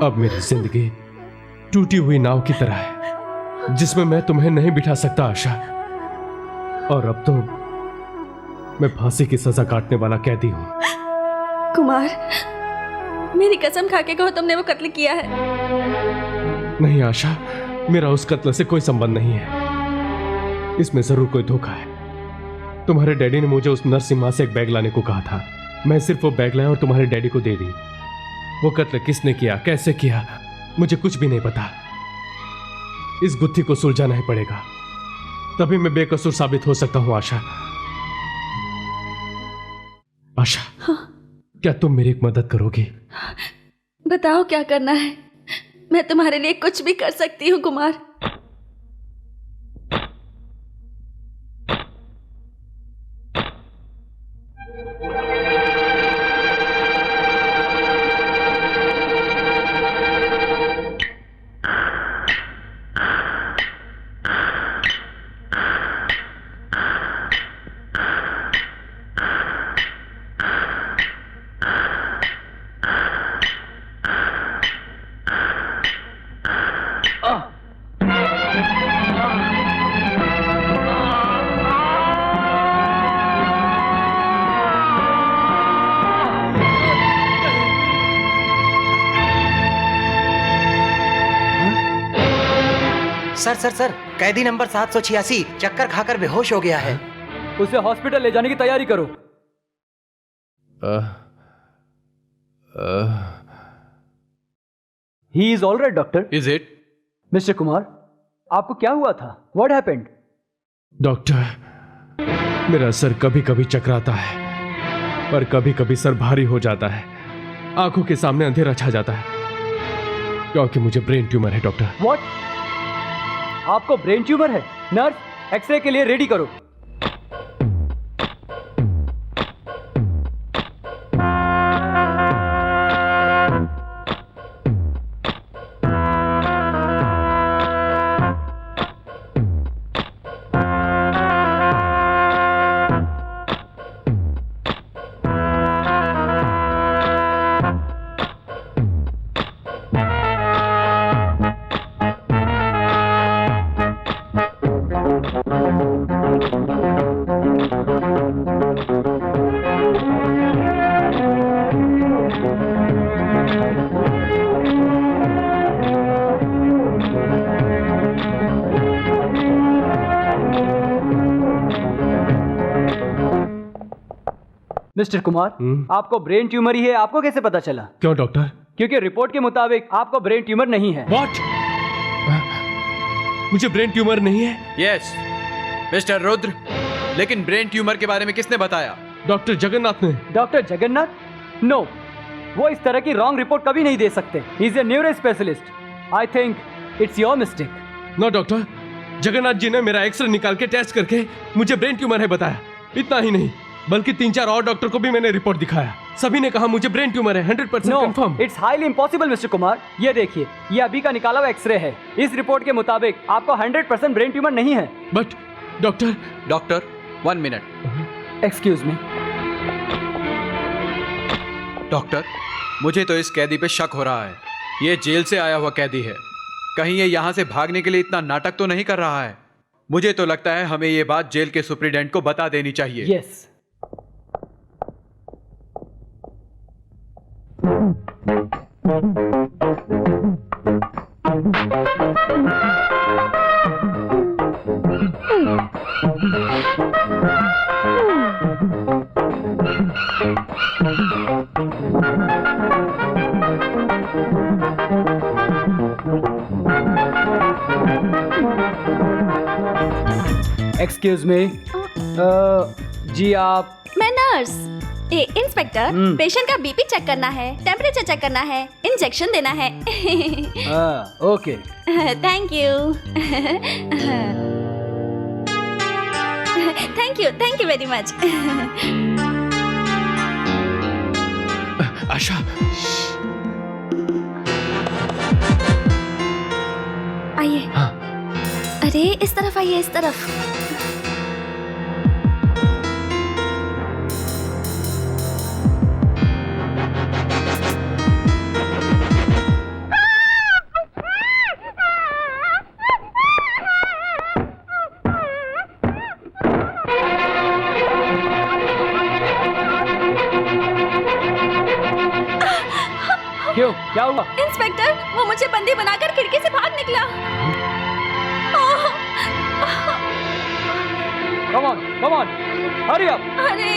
अब मेरी जिंदगी टूटी हुई नाव की तरह है, जिसमें मैं तुम्हें नहीं बिठा सकता आशा। और अब तो मैं फांसी की सजा काटने वाला कैदी हूँ। कुमार, मेरी कसम खा के कहो तुमने वो कत्ल किया है। नहीं आशा, मेरा उस कत्ल से कोई संबंध नहीं है। इसमें जरूर कोई धोखा है। तुम्हारे डैडी ने मुझे उस नरसिम्हा से एक बैग लाने को कहा था। मैं सिर्फ वो बैग लाया और तुम्हारे डैडी को दे दी। वो कत्ल किसने किया, कैसे किया, मुझे कुछ भी नहीं पता। इस गुत्थी को सुलझाना ही पड़ेगा, तभी मैं बेकसूर साबित हो सकता हूं आशा। आशा, हाँ? क्या तुम मेरी एक मदद करोगी? बताओ क्या करना है, मैं तुम्हारे लिए कुछ भी कर सकती हूँ कुमार। सर सर सर, कैदी नंबर 786 चक्कर खाकर बेहोश हो गया है। उसे हॉस्पिटल ले जाने की तैयारी करो। He is all right doctor. Is it? Mister Kumar, आपको क्या हुआ था? What happened? डॉक्टर, मेरा सर कभी कभी चकराता है और कभी कभी सर भारी हो जाता है। आंखों के सामने अंधेरा छा जाता है, क्योंकि मुझे ब्रेन ट्यूमर है डॉक्टर। व्हाट? आपको ब्रेन ट्यूमर है? नर्स, एक्सरे के लिए रेडी करो। मिस्टर कुमार, आपको ब्रेन ट्यूमर ही है, आपको कैसे पता चला? क्यों डॉक्टर? क्योंकि रिपोर्ट के मुताबिक आपको ब्रेन ट्यूमर नहीं है। व्हाट? मुझे ब्रेन ट्यूमर नहीं है? यस मिस्टर रुद्र, लेकिन ब्रेन ट्यूमर के बारे में किसने बताया? डॉक्टर जगन्नाथ ने। डॉक्टर जगन्नाथ? नो, वो इस तरह की रॉन्ग रिपोर्ट कभी नहीं दे सकते। He is a neuro specialist. I think it's your mistake. No doctor, Jagannath ji ने मेरा एक्सरे निकाल के टेस्ट करके मुझे ब्रेन ट्यूमर है बताया। इतना ही नहीं, बल्कि 3-4 और डॉक्टर को भी मैंने रिपोर्ट दिखाया, सभी ने कहा मुझे ब्रेन ट्यूमर है। 100% confirm. It's highly impossible mister Kumar. ये देखिए, ये अभी का निकाला हुआ एक्सरे है। इस रिपोर्ट के मुताबिक आपको 100% ब्रेन ट्यूमर नहीं है। But doctor 1 minute. Excuse me doctor, मुझे तो इस कैदी पे शक हो रहा है। ये जेल से आया हुआ कैदी है, कहीं ये यहाँ से भागने के लिए इतना नाटक तो नहीं कर रहा है। मुझे तो लगता है हमें ये बात जेल के सुप्रीडेंट को बता देनी चाहिए। यस। एक्सक्यूज मी, जी आप? मैं नर्स, इंस्पेक्टर, पेशेंट का बीपी चेक करना है, टेम्परेचर चेक करना है, इंजेक्शन देना है। Okay. Thank you. Thank you very much. Asha, आइए। हाँ। अरे इस तरफ आइए, इस तरफ। क्यों, क्या हुआ? इंस्पेक्टर, वो मुझे बंदी बनाकर खिड़की से भाग निकला। Come on, hurry up! अरे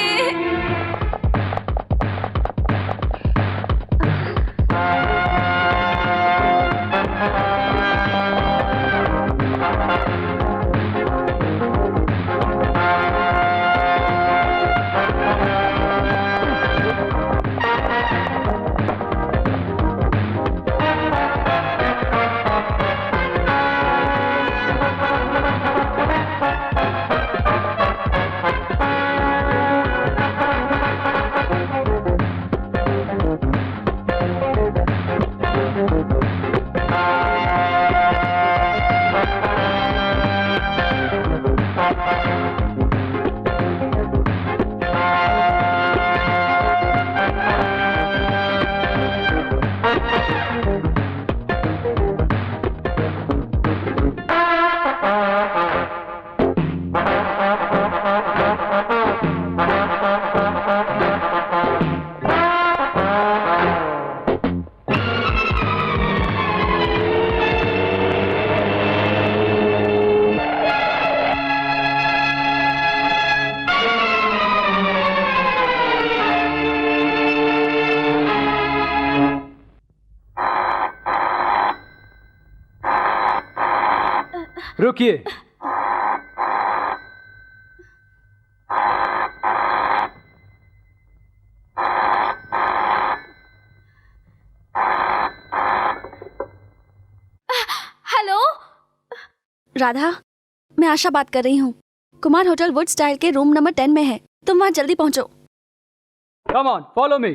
रुकिए। हेलो राधा, मैं आशा बात कर रही हूँ। कुमार होटल वुड स्टाइल के रूम नंबर 10 में है। तुम वहाँ जल्दी पहुँचो। Come on, follow me.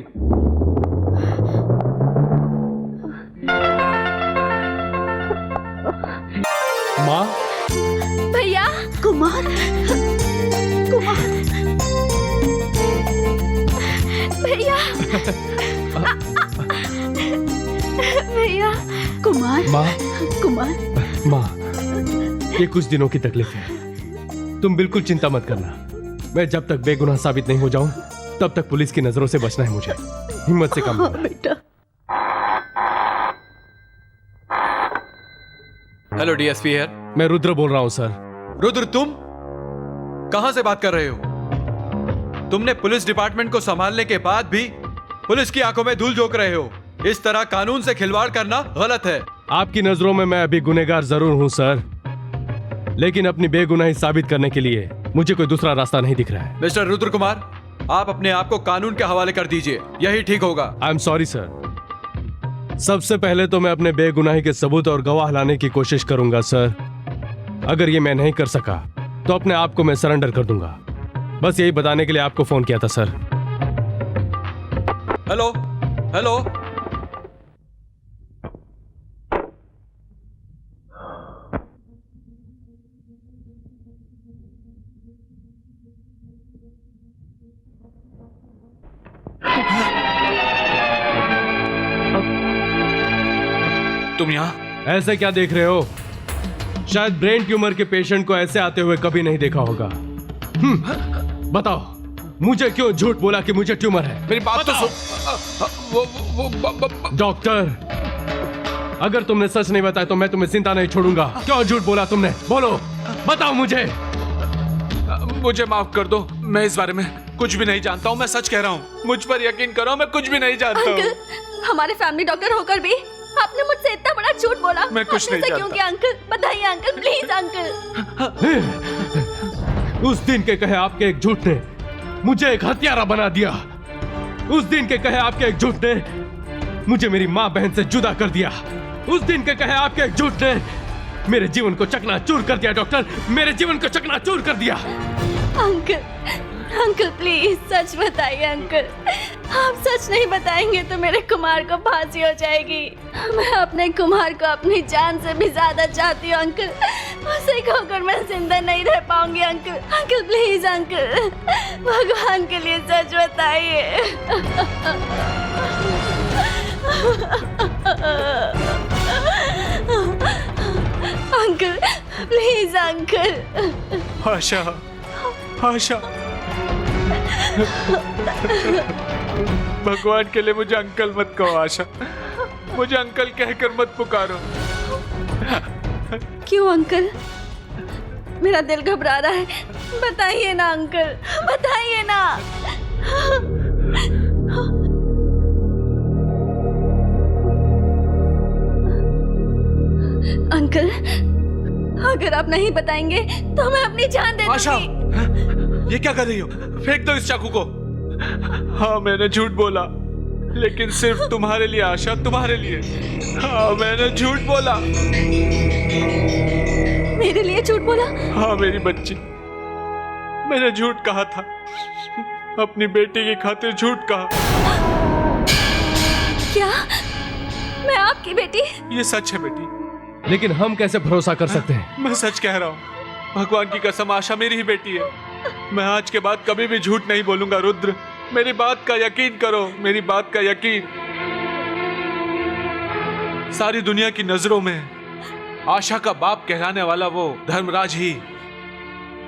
माँ, भैया। कुमार, कुमार, भैया। भैया। कुमार, माँ, कुमार। माँ, ये कुछ दिनों की तकलीफ है। तुम बिल्कुल चिंता मत करना। मैं जब तक बेगुनाह साबित नहीं हो जाऊं, तब तक पुलिस की नजरों से बचना है मुझे। हिम्मत से काम हाँ, लेना। बेटा। Hello DSP here. मैं रुद्र बोल रहा हूं सर। रुद्र, तुम कहां से बात कर रहे हो? तुमने पुलिस डिपार्टमेंट को संभालने के बाद भी पुलिस की आंखों में धूल झोंक रहे हो। इस तरह कानून से खिलवाड़ करना गलत है। आपकी नजरों में मैं अभी गुनहगार जरूर हूं सर, लेकिन अपनी बेगुनाही साबित करने के लिए मुझे कोई दूसरा रास्ता नहीं दिख रहा है। मिस्टर रुद्र कुमार, आप अपने आप को कानून के हवाले कर दीजिए, यही ठीक होगा। आई एम सॉरी सर। सबसे पहले तो मैं अपने बेगुनाही के सबूत और गवाह लाने की कोशिश करूंगा सर। अगर ये मैं नहीं कर सका तो अपने आप को मैं सरेंडर कर दूंगा। बस यही बताने के लिए आपको फोन किया था सर। Hello hello. तुम यहाँ? ऐसे क्या देख रहे हो? शायद ब्रेन ट्यूमर के पेशेंट को ऐसे आते हुए कभी नहीं देखा होगा। बताओ, मुझे क्यों झूठ बोला कि मुझे ट्यूमर है? मेरी बात तो सुन। डॉक्टर, अगर तुमने सच नहीं बताया तो मैं तुम्हें जिंदा नहीं छोड़ूंगा। क्यों झूठ बोला तुमने? बोलो, बताओ मुझे। मुझे माफ कर दो, मैं इस बारे में कुछ भी नहीं जानता हूँ। मैं सच कह रहा हूँ, मुझ पर यकीन करो, मैं कुछ भी नहीं जानता हूँ। अंकल, हमारे फैमिली डॉक्टर होकर भी आपने मुझसे इतना बड़ा झूठ बोला। मैं कुछ नहीं क्यों जानता। किया अंकल? बताइए अंकल, प्लीज अंकल। उस दिन के कहे आपके एक झूठ ने मुझे एक हत्यारा बना दिया। उस दिन के कहे आपके एक झूठ ने मुझे मेरी माँ बहन से जुदा कर दिया। उस दिन के कहे आपके एक झूठ ने मेरे जीवन को चकनाचूर कर दिया। डॉक्टर, मेरे जीवन को चकनाचूर कर दिया। अंकल, अंकल प्लीज सच बताइए अंकल। आप सच नहीं बताएंगे तो मेरे कुमार को फांसी हो जाएगी। मैं अपने कुमार को अपनी जान से भी ज्यादा चाहती हूँ अंकल। उसे खोकर मैं जिंदा नहीं रह पाऊंगी अंकल। अंकल प्लीज अंकल, भगवान के लिए सच बताइए। Uncle please uncle. Asha, Asha, भगवान के लिए मुझे अंकल मत कहो आशा। मुझे अंकल कहकर मत पुकारो। क्यों अंकल? मेरा दिल घबरा रहा है। बताइए ना अंकल, बताइए ना। अंकल, अगर आप नहीं बताएंगे तो मैं अपनी जान दे आशा, दूंगी। ये क्या कर रही हो? फेंक दो इस चाकू को। हाँ, मैंने झूठ बोला, लेकिन सिर्फ तुम्हारे लिए आशा, तुम्हारे लिए। हाँ, मैंने झूठ बोला। मेरे लिए झूठ बोला? हाँ मेरी बच्ची, मैंने झूठ कहा था। अपनी बेटी की खातिर झूठ कहा। क्या मैं आपकी बेटी? ये सच है बेटी। लेकिन हम कैसे भरोसा कर सकते हैं? मैं सच कह रहा हूँ, भगवान की कसम, आशा मेरी ही बेटी है। मैं आज के बाद कभी भी झूठ नहीं बोलूंगा। रुद्र, मेरी बात का यकीन करो, मेरी बात का यकीन। सारी दुनिया की नजरों में आशा का बाप कहलाने वाला वो धर्मराज ही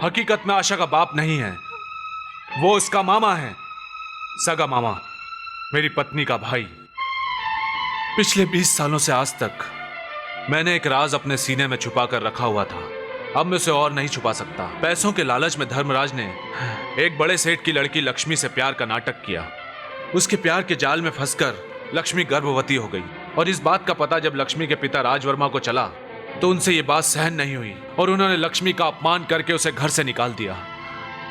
हकीकत में आशा का बाप नहीं है। वो उसका मामा है, सगा मामा, मेरी पत्नी का भाई। पिछले 20 सालों से आज तक मैंने एक राज अपने सीने में छुपा कर रखा हुआ था। अब मैं उसे और नहीं छुपा सकता। पैसों के लालच में धर्मराज ने एक बड़े सेठ की लड़की लक्ष्मी से प्यार का नाटक किया। उसके प्यार के जाल में फंसकर लक्ष्मी गर्भवती हो गई। और इस बात का पता जब लक्ष्मी के पिता राजवर्मा को चला तो उनसे ये बात सहन नहीं हुई और उन्होंने लक्ष्मी का अपमान करके उसे घर से निकाल दिया।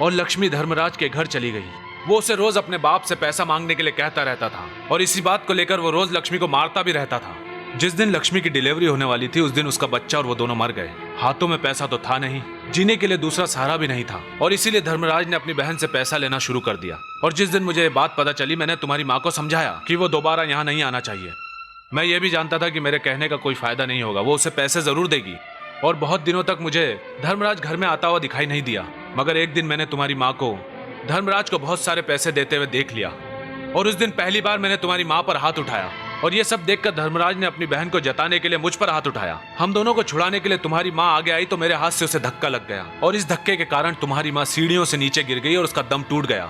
और लक्ष्मी धर्मराज के घर चली गई। वो उसे रोज अपने बाप से पैसा मांगने के लिए कहता रहता था और इसी बात को लेकर वो रोज लक्ष्मी को मारता भी रहता था। जिस दिन लक्ष्मी की डिलीवरी होने वाली थी उस दिन उसका बच्चा और वो दोनों मर गए। हाथों में पैसा तो था नहीं, जीने के लिए दूसरा सहारा भी नहीं था और इसीलिए धर्मराज ने अपनी बहन से पैसा लेना शुरू कर दिया। और जिस दिन मुझे ये बात पता चली मैंने तुम्हारी माँ को समझाया कि वो दोबारा यहाँ नहीं आना चाहिए। मैं ये भी जानता था कि मेरे कहने का कोई फायदा नहीं होगा, वो उसे पैसे जरूर देगी। और बहुत दिनों तक मुझे धर्मराज घर में आता हुआ दिखाई नहीं दिया। मगर एक दिन मैंने तुम्हारी माँ को धर्मराज को बहुत सारे पैसे देते हुए देख लिया और उस दिन पहली बार मैंने तुम्हारी माँ पर हाथ उठाया। और ये सब देखकर धर्मराज ने अपनी बहन को जताने के लिए मुझ पर हाथ उठाया। हम दोनों को छुड़ाने के लिए तुम्हारी माँ आगे आई तो मेरे हाथ से उसे धक्का लग गया और इस धक्के के कारण तुम्हारी माँ सीढ़ियों से नीचे गिर गई और उसका दम टूट गया।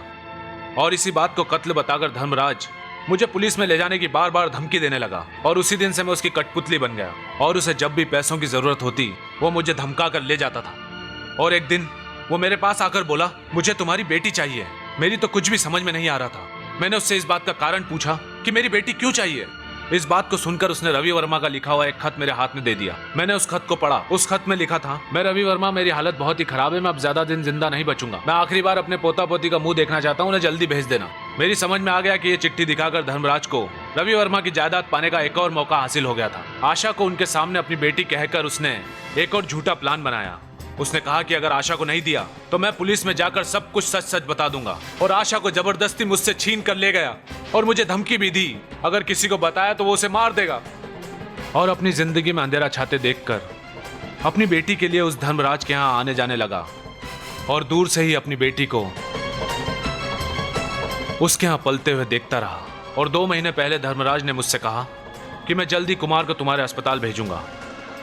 और इसी बात को कत्ल बताकर धर्मराज मुझे पुलिस में ले जाने की बार बार धमकी देने लगा। और उसी दिन से मैं उसकी कठपुतली बन गया और उसे जब भी पैसों की जरूरत होती वो मुझे धमका कर ले जाता था। और एक दिन वो मेरे पास आकर बोला, मुझे तुम्हारी बेटी चाहिए। मेरी तो कुछ भी समझ में नहीं आ रहा था। मैंने उससे इस बात का कारण पूछा कि मेरी बेटी क्यों चाहिए। इस बात को सुनकर उसने रवि वर्मा का लिखा हुआ एक खत मेरे हाथ में दे दिया। मैंने उस खत को पढ़ा। उस खत में लिखा था, मैं रवि वर्मा, मेरी हालत बहुत ही खराब है, मैं अब ज्यादा दिन जिंदा नहीं बचूंगा। मैं आखिरी बार अपने पोता पोती का मुंह देखना चाहता हूँ, उन्हें जल्दी भेज देना। मेरी समझ में आ गया कि ये चिट्ठी दिखाकर धर्मराज को रवि वर्मा की जायदाद पाने का एक और मौका हासिल हो गया था। आशा को उनके सामने अपनी बेटी कहकर उसने एक और झूठा प्लान बनाया। उसने कहा कि अगर आशा को नहीं दिया तो मैं पुलिस में जाकर सब कुछ सच सच बता दूंगा। और आशा को जबरदस्ती मुझसे छीन कर ले गया और मुझे धमकी भी दी, अगर किसी को बताया तो वो उसे मार देगा। और अपनी जिंदगी में अंधेरा छाते देखकर अपनी बेटी के लिए उस धर्मराज के यहाँ आने जाने लगा और दूर से ही अपनी बेटी को उसके यहाँ पलते हुए देखता रहा। और 2 महीने पहले धर्मराज ने मुझसे कहा कि मैं जल्दी कुमार को तुम्हारे अस्पताल भेजूंगा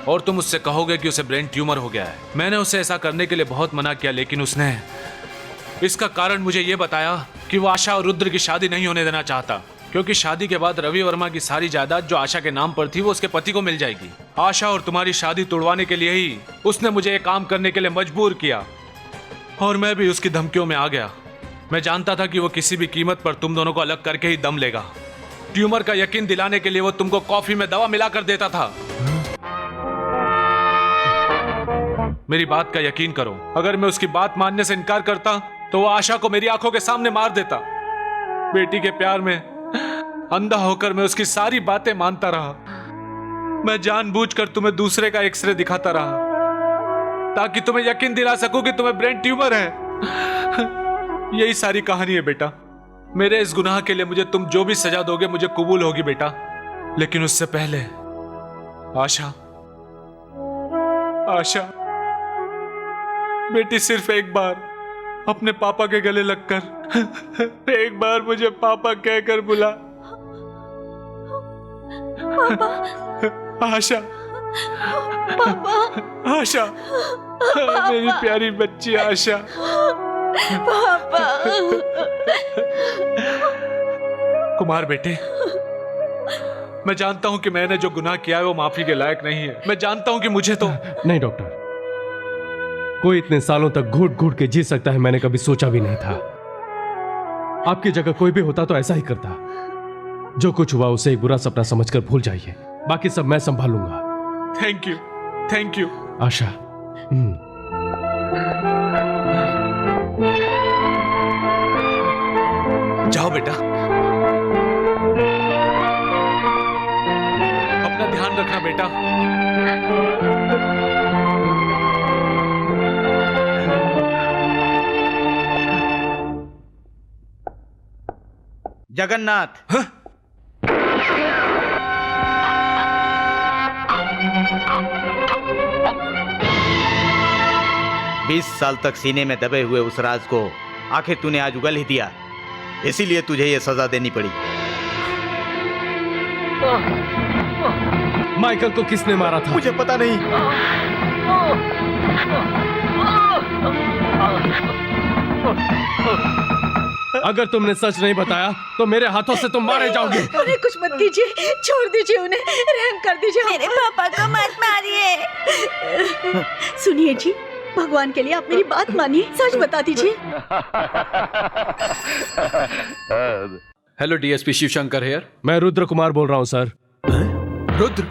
और तुम उससे कहोगे कि उसे ब्रेन ट्यूमर हो गया है। मैंने उसे ऐसा करने के लिए बहुत मना किया, लेकिन उसने इसका कारण मुझे यह बताया कि वो आशा और रुद्र की शादी नहीं होने देना चाहता, क्योंकि शादी के बाद रवि वर्मा की सारी जायदाद जो आशा के नाम पर थी वो उसके पति को मिल जाएगी। आशा और तुम्हारी शादी तोड़वाने के लिए ही उसने मुझे एक काम करने के लिए मजबूर किया और मैं भी उसकी धमकियों में आ गया। मैं जानता था कि वो किसी भी कीमत पर तुम दोनों को अलग करके ही दम लेगा। ट्यूमर का यकीन दिलाने के लिए वो तुमको कॉफी में दवा मिलाकर देता था। मेरी बात का यकीन करो, अगर मैं उसकी बात मानने से इनकार करता तो वो आशा को मेरी आंखों के सामने मार देता। बेटी के प्यार में अंधा होकर मैं उसकी सारी बातें मानता रहा। मैं जानबूझकर तुम्हें दूसरे का एक्सरे दिखाता रहा ताकि तुम्हें यकीन दिला सकूं कि तुम्हें ब्रेन ट्यूमर है। यही सारी कहानी है बेटा। मेरे इस गुनाह के लिए मुझे तुम जो भी सजा दोगे मुझे कबूल होगी बेटा, लेकिन उससे पहले आशा, आशा बेटी, सिर्फ एक बार अपने पापा के गले लगकर एक बार मुझे पापा कहकर बुला। आशा, आशा, मेरी प्यारी बच्ची आशा। पापा। कुमार बेटे, मैं जानता हूं कि मैंने जो गुनाह किया है वो माफी के लायक नहीं है। मैं जानता हूं कि मुझे तो नहीं डॉक्टर, कोई इतने सालों तक घुट घुट के जी सकता है मैंने कभी सोचा भी नहीं था। आपकी जगह कोई भी होता तो ऐसा ही करता। जो कुछ हुआ उसे एक बुरा सपना समझकर भूल जाइए, बाकी सब मैं संभालूंगा। थैंक यू, थैंक यू आशा। जाओ बेटा, अपना ध्यान रखना बेटा। जगन्नाथ। 20 साल तक सीने में दबे हुए उस राज को आखिर तूने आज उगल ही दिया, इसीलिए तुझे ये सजा देनी पड़ी। माइकल को किसने मारा था? मुझे पता नहीं। अगर तुमने सच नहीं बताया तो मेरे हाथों से तुम मारे जाओगे। उन्हें कुछ मत कीजिए, छोड़ दीजिए उन्हें, रहम कर दीजिए। मेरे पापा को मत मारिए। सुनिए जी, भगवान के लिए आप मेरी बात मानिए, सच बता दीजिए। Hello DSP Shivshankar here. मैं रुद्र कुमार बोल रहा हूँ सर। रुद्र?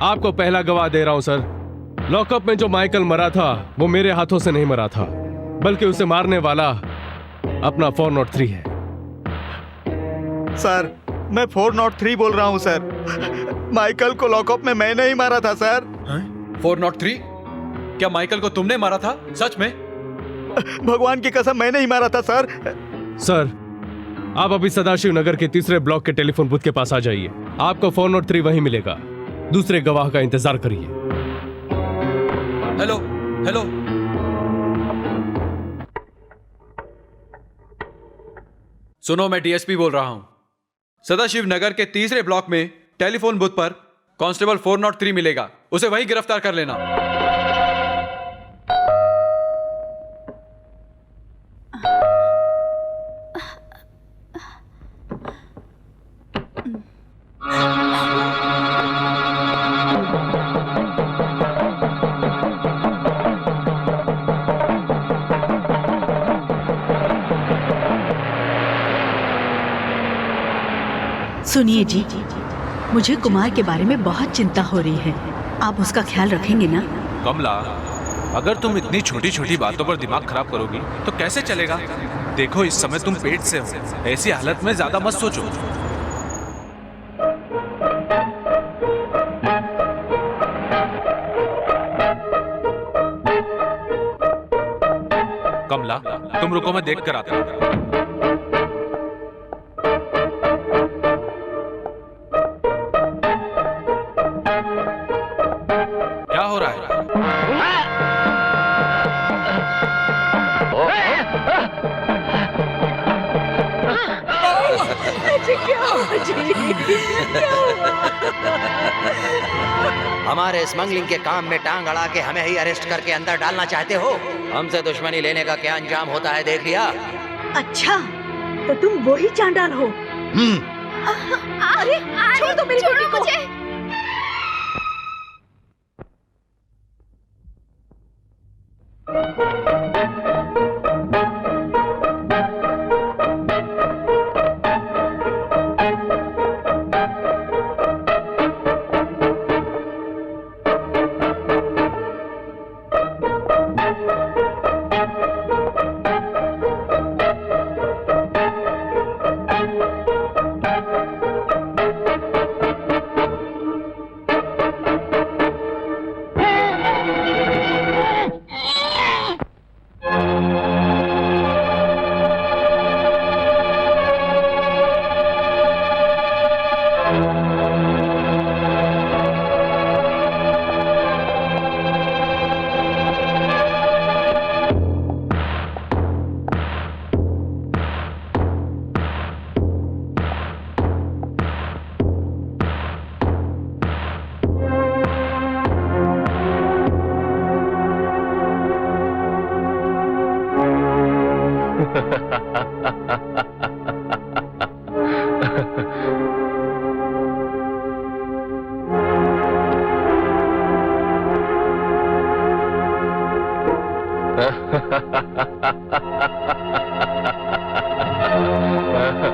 आपको पहला गवाह दे रहा हूँ सर। लॉकअप में जो माइकल मरा था वो मेरे हाथों से नहीं मरा था, बल्कि उसे मारने वाला अपना 403 है। सर, मैं 403 बोल रहा हूँ सर। माइकल को लॉकअप में मैंने ही मारा था सर। 403? क्या माइकल को तुमने मारा था? सच में? भगवान की कसम मैंने ही मारा था सर। सर, आप अभी सदाशिव नगर के 3रे ब्लॉक के टेलीफोन बूथ के पास आ जाइए। आपको 403 वहीं मिलेगा। दूसरे गवाह का इंतजार करिए। Hello, hello. सुनो, मैं डीएसपी बोल रहा हूं। सदाशिव नगर के 3रे ब्लॉक में टेलीफोन बूथ पर कांस्टेबल 403 मिलेगा, उसे वहीं गिरफ्तार कर लेना। सुनिए जी, मुझे कुमार के बारे में बहुत चिंता हो रही है। आप उसका ख्याल रखेंगे ना? कमला, अगर तुम इतनी छोटी छोटी बातों पर दिमाग खराब करोगी तो कैसे चलेगा? देखो, इस समय तुम पेट से हो, ऐसी हालत में ज्यादा मत सोचो। कमला, तुम रुको, मैं देख कर आता हूं। क्या हो रहा है? हमारे स्मगलिंग के काम में टांग अड़ा के हमें ही अरेस्ट करके अंदर डालना चाहते हो? हमसे दुश्मनी लेने का क्या अंजाम होता है देख लिया? अच्छा, तो तुम वही चांडाल हो? अरे छोड़ दो मेरी बेटी को। मुझे।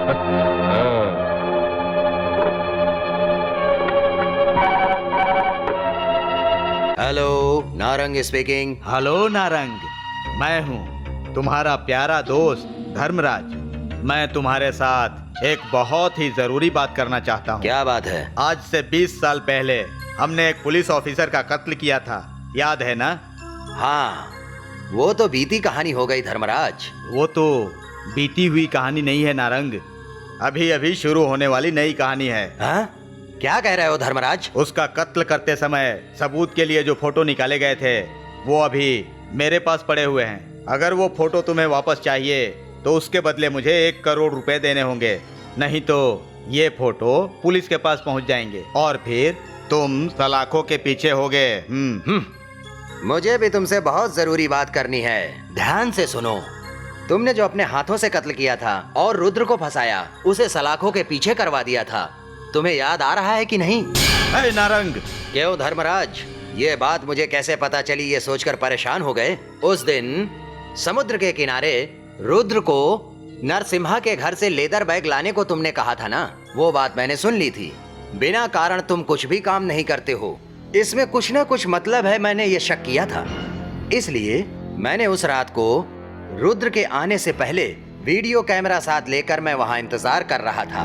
Hello, Narang speaking. Hello Narang, मैं हूँ तुम्हारा प्यारा दोस्त धर्मराज। मैं तुम्हारे साथ एक बहुत ही जरूरी बात करना चाहता हूँ। क्या बात है? आज से 20 साल पहले हमने एक पुलिस ऑफिसर का कत्ल किया था, याद है ना? हाँ, वो तो बीती कहानी हो गई धर्मराज। वो तो बीती हुई कहानी नहीं है नारंग, अभी अभी शुरू होने वाली नई कहानी है। हाँ? क्या कह रहे हो धर्मराज? उसका कत्ल करते समय सबूत के लिए जो फोटो निकाले गए थे वो अभी मेरे पास पड़े हुए हैं। अगर वो फोटो तुम्हें वापस चाहिए तो उसके बदले मुझे 1 करोड़ रुपए देने होंगे, नहीं तो ये फोटो पुलिस के पास पहुंच जाएंगे और फिर तुम सलाखों के पीछे होगे। मुझे भी तुमसे बहुत जरूरी बात करनी है, ध्यान से सुनो। तुमने जो अपने हाथों से कत्ल किया था और रुद्र को फंसाया, उसे सलाखों के पीछे करवा दिया था, तुम्हें याद आ रहा है कि नहीं? हे नारंग! क्यों धर्मराज, ये बात मुझे कैसे पता चली ये सोचकर परेशान हो गए? उस दिन समुद्र के किनारे रुद्र को नरसिम्हा के घर से लेदर बैग लाने को तुमने कहा था ना, वो बात मैंने सुन ली थी। बिना कारण तुम कुछ भी काम नहीं करते हो, इसमें कुछ ना कुछ मतलब है, मैंने ये शक किया था। इसलिए मैंने उस रात को रुद्र के आने से पहले वीडियो कैमरा साथ लेकर मैं वहां इंतजार कर रहा था।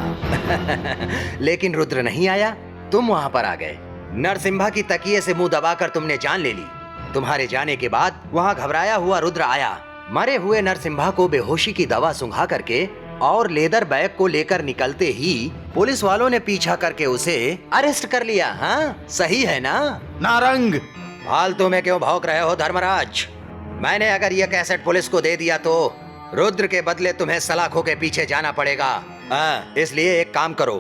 लेकिन रुद्र नहीं आया, तुम वहां पर आ गए। नरसिम्हा की तकिए से मुंह दबाकर तुमने जान ले ली। तुम्हारे जाने के बाद वहां घबराया हुआ रुद्र आया, मरे हुए नरसिम्हा को बेहोशी की दवा सुंघा करके और लेदर बैग को लेकर निकलते ही पुलिस वालों ने पीछा करके उसे अरेस्ट कर लिया। हाँ, सही है ना? नारंग! फालतू में क्यों भौंक रहे हो धर्मराज? मैंने अगर यह कैसेट पुलिस को दे दिया तो रुद्र के बदले तुम्हें सलाखों के पीछे जाना पड़ेगा। इसलिए एक काम करो,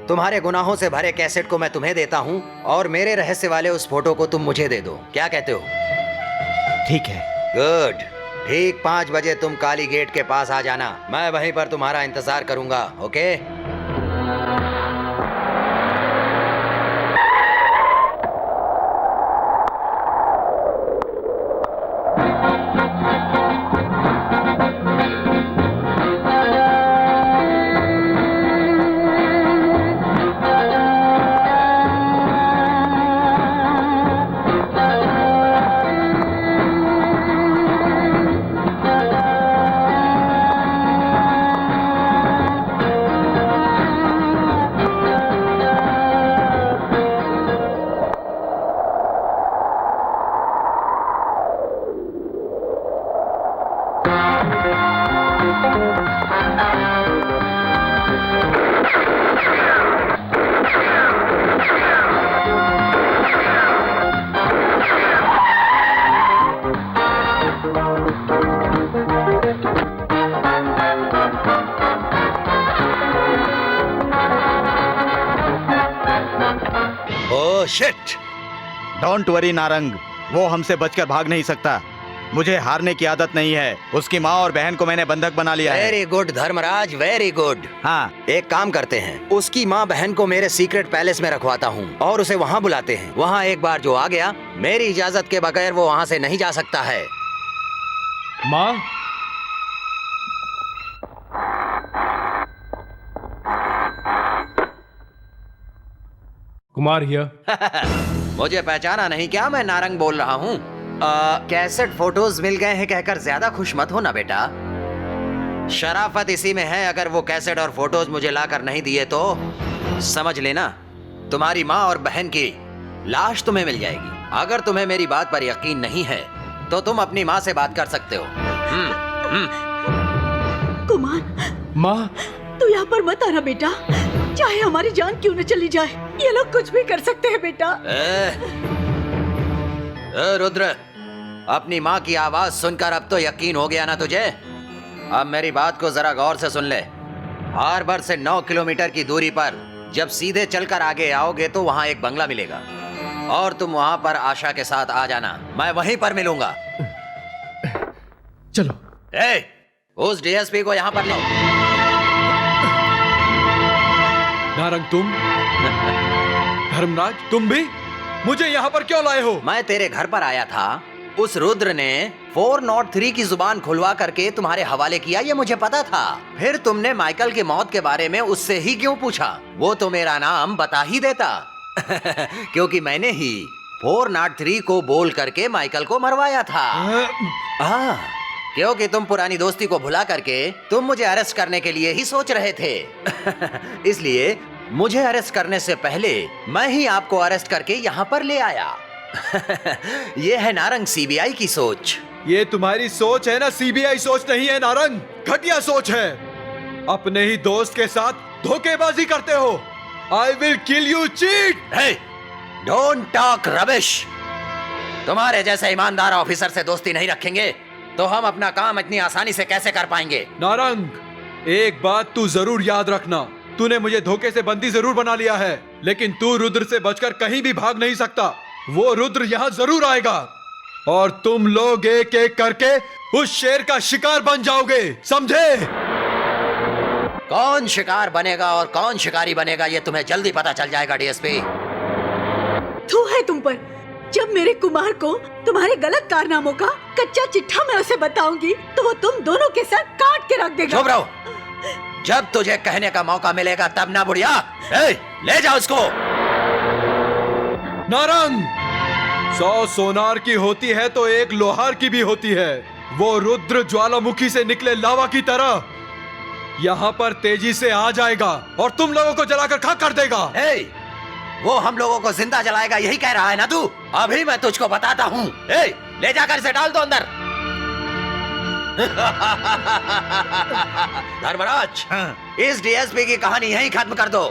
तुम्हारे गुनाहों से भरे कैसेट को मैं तुम्हें देता हूँ और मेरे रहस्य वाले उस फोटो को तुम मुझे दे दो। क्या कहते हो? ठीक है। गुड। ठीक 5 बजे तुम काली गेट के पास आ जाना, मैं वहीं पर तुम्हारा इंतजार करूंगा। Okay? Oh shit! Don't worry Narang, वो हमसे बचकर भाग नहीं सकता। मुझे हारने की आदत नहीं है। उसकी माँ और बहन को मैंने बंधक बना लिया है। Very good Dharmraj, very good. हाँ, एक काम करते हैं, उसकी माँ बहन को मेरे सीक्रेट पैलेस में रखवाता हूँ और उसे वहाँ बुलाते हैं। वहाँ एक बार जो आ गया, मेरी इजाजत के बगैर वो वहाँ से नहीं जा सकता है। माँ, कुमार हियर। मुझे पहचाना नहीं क्या? मैं नारंग बोल रहा हूँ। कैसेट फोटोज मिल गए हैं कहकर ज्यादा खुश मत हो ना बेटा। शराफत इसी में है, अगर वो कैसेट और फोटोज मुझे लाकर नहीं दिए तो समझ लेना तुम्हारी माँ और बहन की लाश तुम्हें मिल जाएगी। अगर तुम्हें मेरी बात पर यकीन नहीं है तो तुम अपनी माँ से बात कर सकते हो। कुमार, माँ, तू यहाँ पर मत आना बेटा, चाहे हमारी जान क्यों न चली जाए, ये लोग कुछ भी कर सकते हैं बेटा। रुद्र, अपनी माँ की आवाज सुनकर अब तो यकीन हो गया ना तुझे? अब मेरी बात को जरा गौर से सुन ले। हार्बर से 9 किलोमीटर की दूरी पर जब सीधे चलकर आगे आओगे तो वहाँ एक बंगला मिलेगा और तुम वहाँ पर आशा के साथ आ जाना, मैं वहीं पर मिलूंगा। चलो। उस डीएसपी को यहाँ पर लो। नारंग, तुम? धर्मराज, तुम भी? मुझे यहाँ पर क्यों लाए हो? मैं तेरे घर पर आया था उस रुद्र ने 403 की जुबान खुलवा करके तुम्हारे हवाले किया, ये मुझे पता था। फिर तुमने माइकल की मौत के बारे में उससे ही क्यों पूछा? वो तो मेरा नाम बता ही देता। क्योंकि मैंने ही 403 को बोल करके माइकल को मरवाया था। क्योंकि तुम पुरानी दोस्ती को भुला करके तुम मुझे अरेस्ट करने के लिए ही सोच रहे थे। इसलिए मुझे अरेस्ट करने से पहले मैं ही आपको अरेस्ट करके यहाँ पर ले आया। ये है नारंग सीबीआई की सोच। ये तुम्हारी सोच है ना, सीबीआई सोच नहीं है नारंग, घटिया सोच है। अपने ही दोस्त के साथ धोखेबाजी करते हो। I will kill you cheat. Don't talk rubbish. तुम्हारे जैसे ईमानदार ऑफिसर से दोस्ती नहीं रखेंगे तो हम अपना काम इतनी आसानी से कैसे कर पाएंगे? नारंग, एक बात तू जरूर याद रखना, तूने मुझे धोखे से बंदी जरूर बना लिया है, लेकिन तू रुद्र से बचकर कहीं भी भाग नहीं सकता। वो रुद्र यहाँ जरूर आएगा और तुम लोग एक एक करके उस शेर का शिकार बन जाओगे, समझे? कौन शिकार बनेगा और कौन शिकारी बनेगा ये तुम्हें जल्दी पता चल जाएगा डीएसपी। थू है तुम पर। जब मेरे कुमार को तुम्हारे गलत कारनामों का कच्चा चिट्ठा मैं उसे बताऊंगी तो वो तुम दोनों के साथ काट के रख देगा। चुप रहो, जब तुझे कहने का मौका मिलेगा तब ना बुढ़िया। ले जाओ उसको। नारंग, 100 सोनार की होती है तो एक लोहार की भी होती है। वो रुद्र ज्वालामुखी से निकले लावा की तरह यहाँ पर तेजी से आ जाएगा और तुम लोगों को जलाकर खाक कर देगा। वो हम लोगों को जिंदा जलाएगा, यही कह रहा है ना तू? अभी मैं तुझको बताता हूँ। ले जाकर इसे डाल दो अंदर। धर्मराज, इस डीएसपी की कहानी यहीं खत्म कर दो।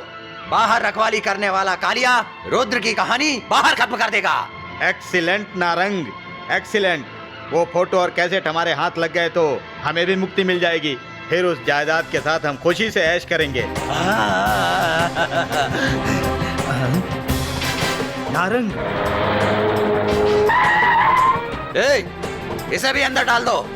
बाहर रखवाली करने वाला कालिया रुद्र की कहानी बाहर खत्म कर देगा। Excellent Narang, excellent. वो फोटो और कैसेट हमारे हाथ लग गए तो हमें भी मुक्ति मिल जाएगी। फिर उस जायदाद के साथ हम खुशी से ऐश करेंगे। नारंग, इसे भी अंदर डाल दो।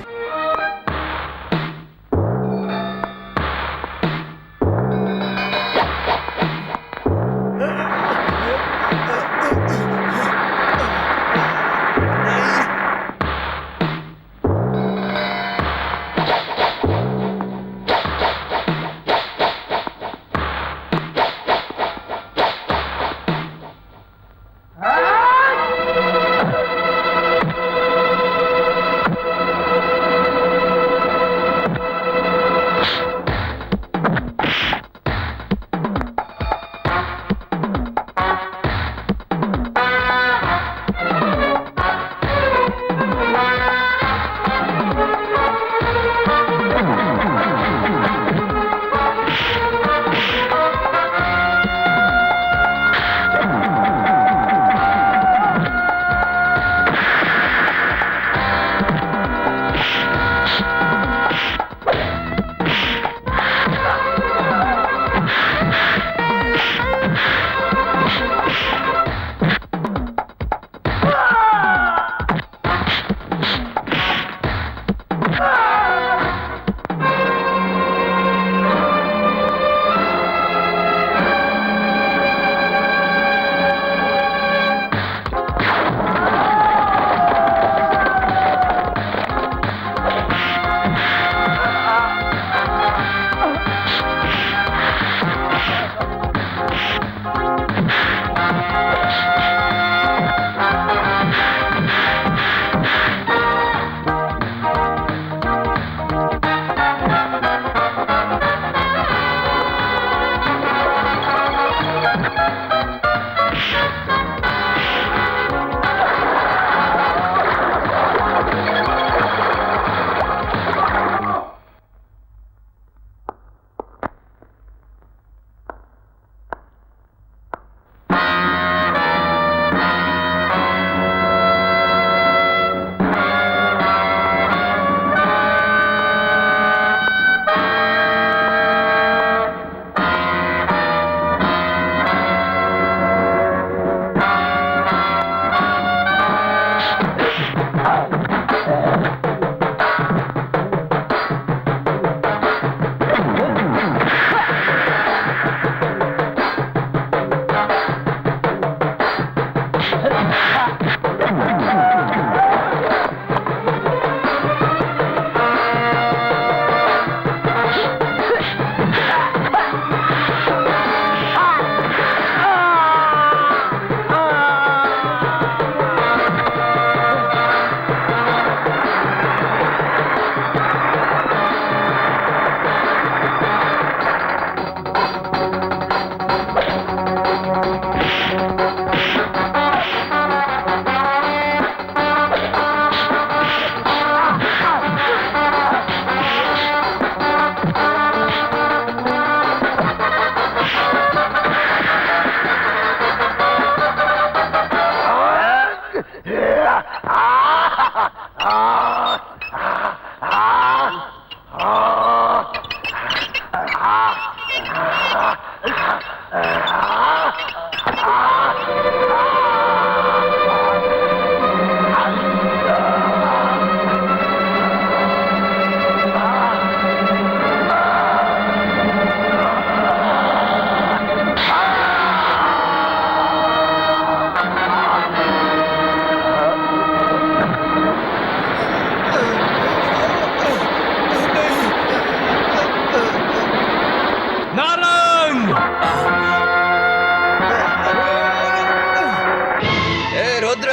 ए रुद्र,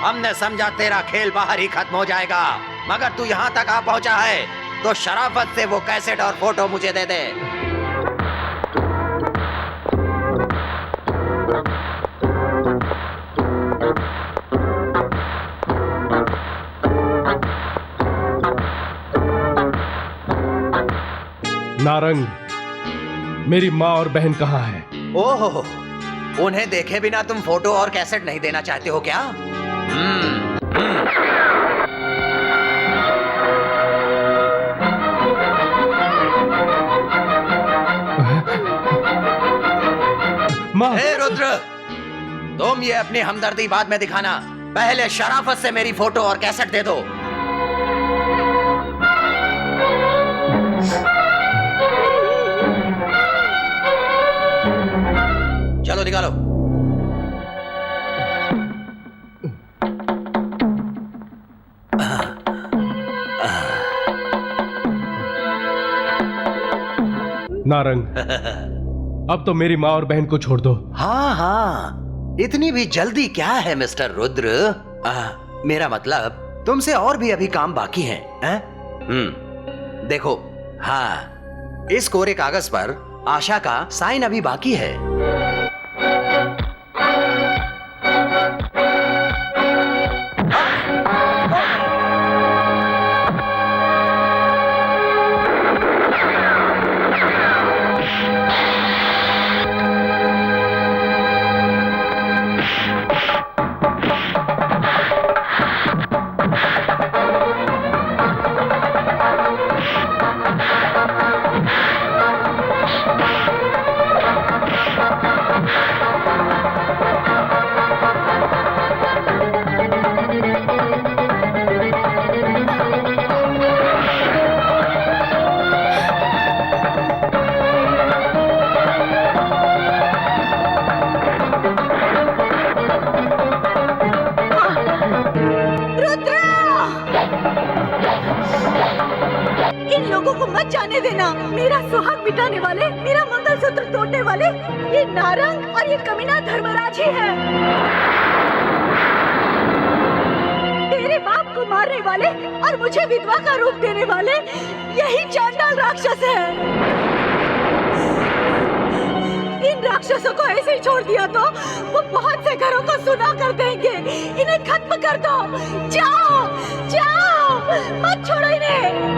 हमने समझा तेरा खेल बाहर ही खत्म हो जाएगा, मगर तू यहाँ तक आ पहुंचा है तो शराफत से वो कैसेट और फोटो मुझे दे दे। नारंग, मेरी माँ और बहन कहाँ है? ओहो, उन्हें देखे बिना तुम फोटो और कैसेट नहीं देना चाहते हो क्या? माँ। हे रुद्र, तुम ये अपनी हमदर्दी बाद में दिखाना, पहले शराफत से मेरी फोटो और कैसेट दे दो। चलो निकालो। नारंग, अब तो मेरी माँ और बहन को छोड़ दो। हाँ हाँ, इतनी भी जल्दी क्या है मिस्टर रुद्र? मेरा मतलब तुमसे और भी अभी काम बाकी है। देखो, हाँ, इस कोरे कागज पर आशा का साइन अभी बाकी है। जाने देना। मेरा सुहाग मिटाने वाले, मेरा मंगलसूत्र तोड़ने वाले ये नारंग और ये कमीना धर्मराज ही है। तेरे बाप को मारने वाले और मुझे विधवा का रूप देने वाले यही चांडाल राक्षस है। इन राक्षसों को ऐसे ही छोड़ दिया तो वो बहुत से घरों को सुना कर देंगे। इन्हें खत्म कर दो। जाओ जाओ, मत छोड़ो इन्हें।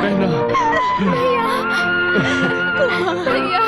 बहना। भैया भैया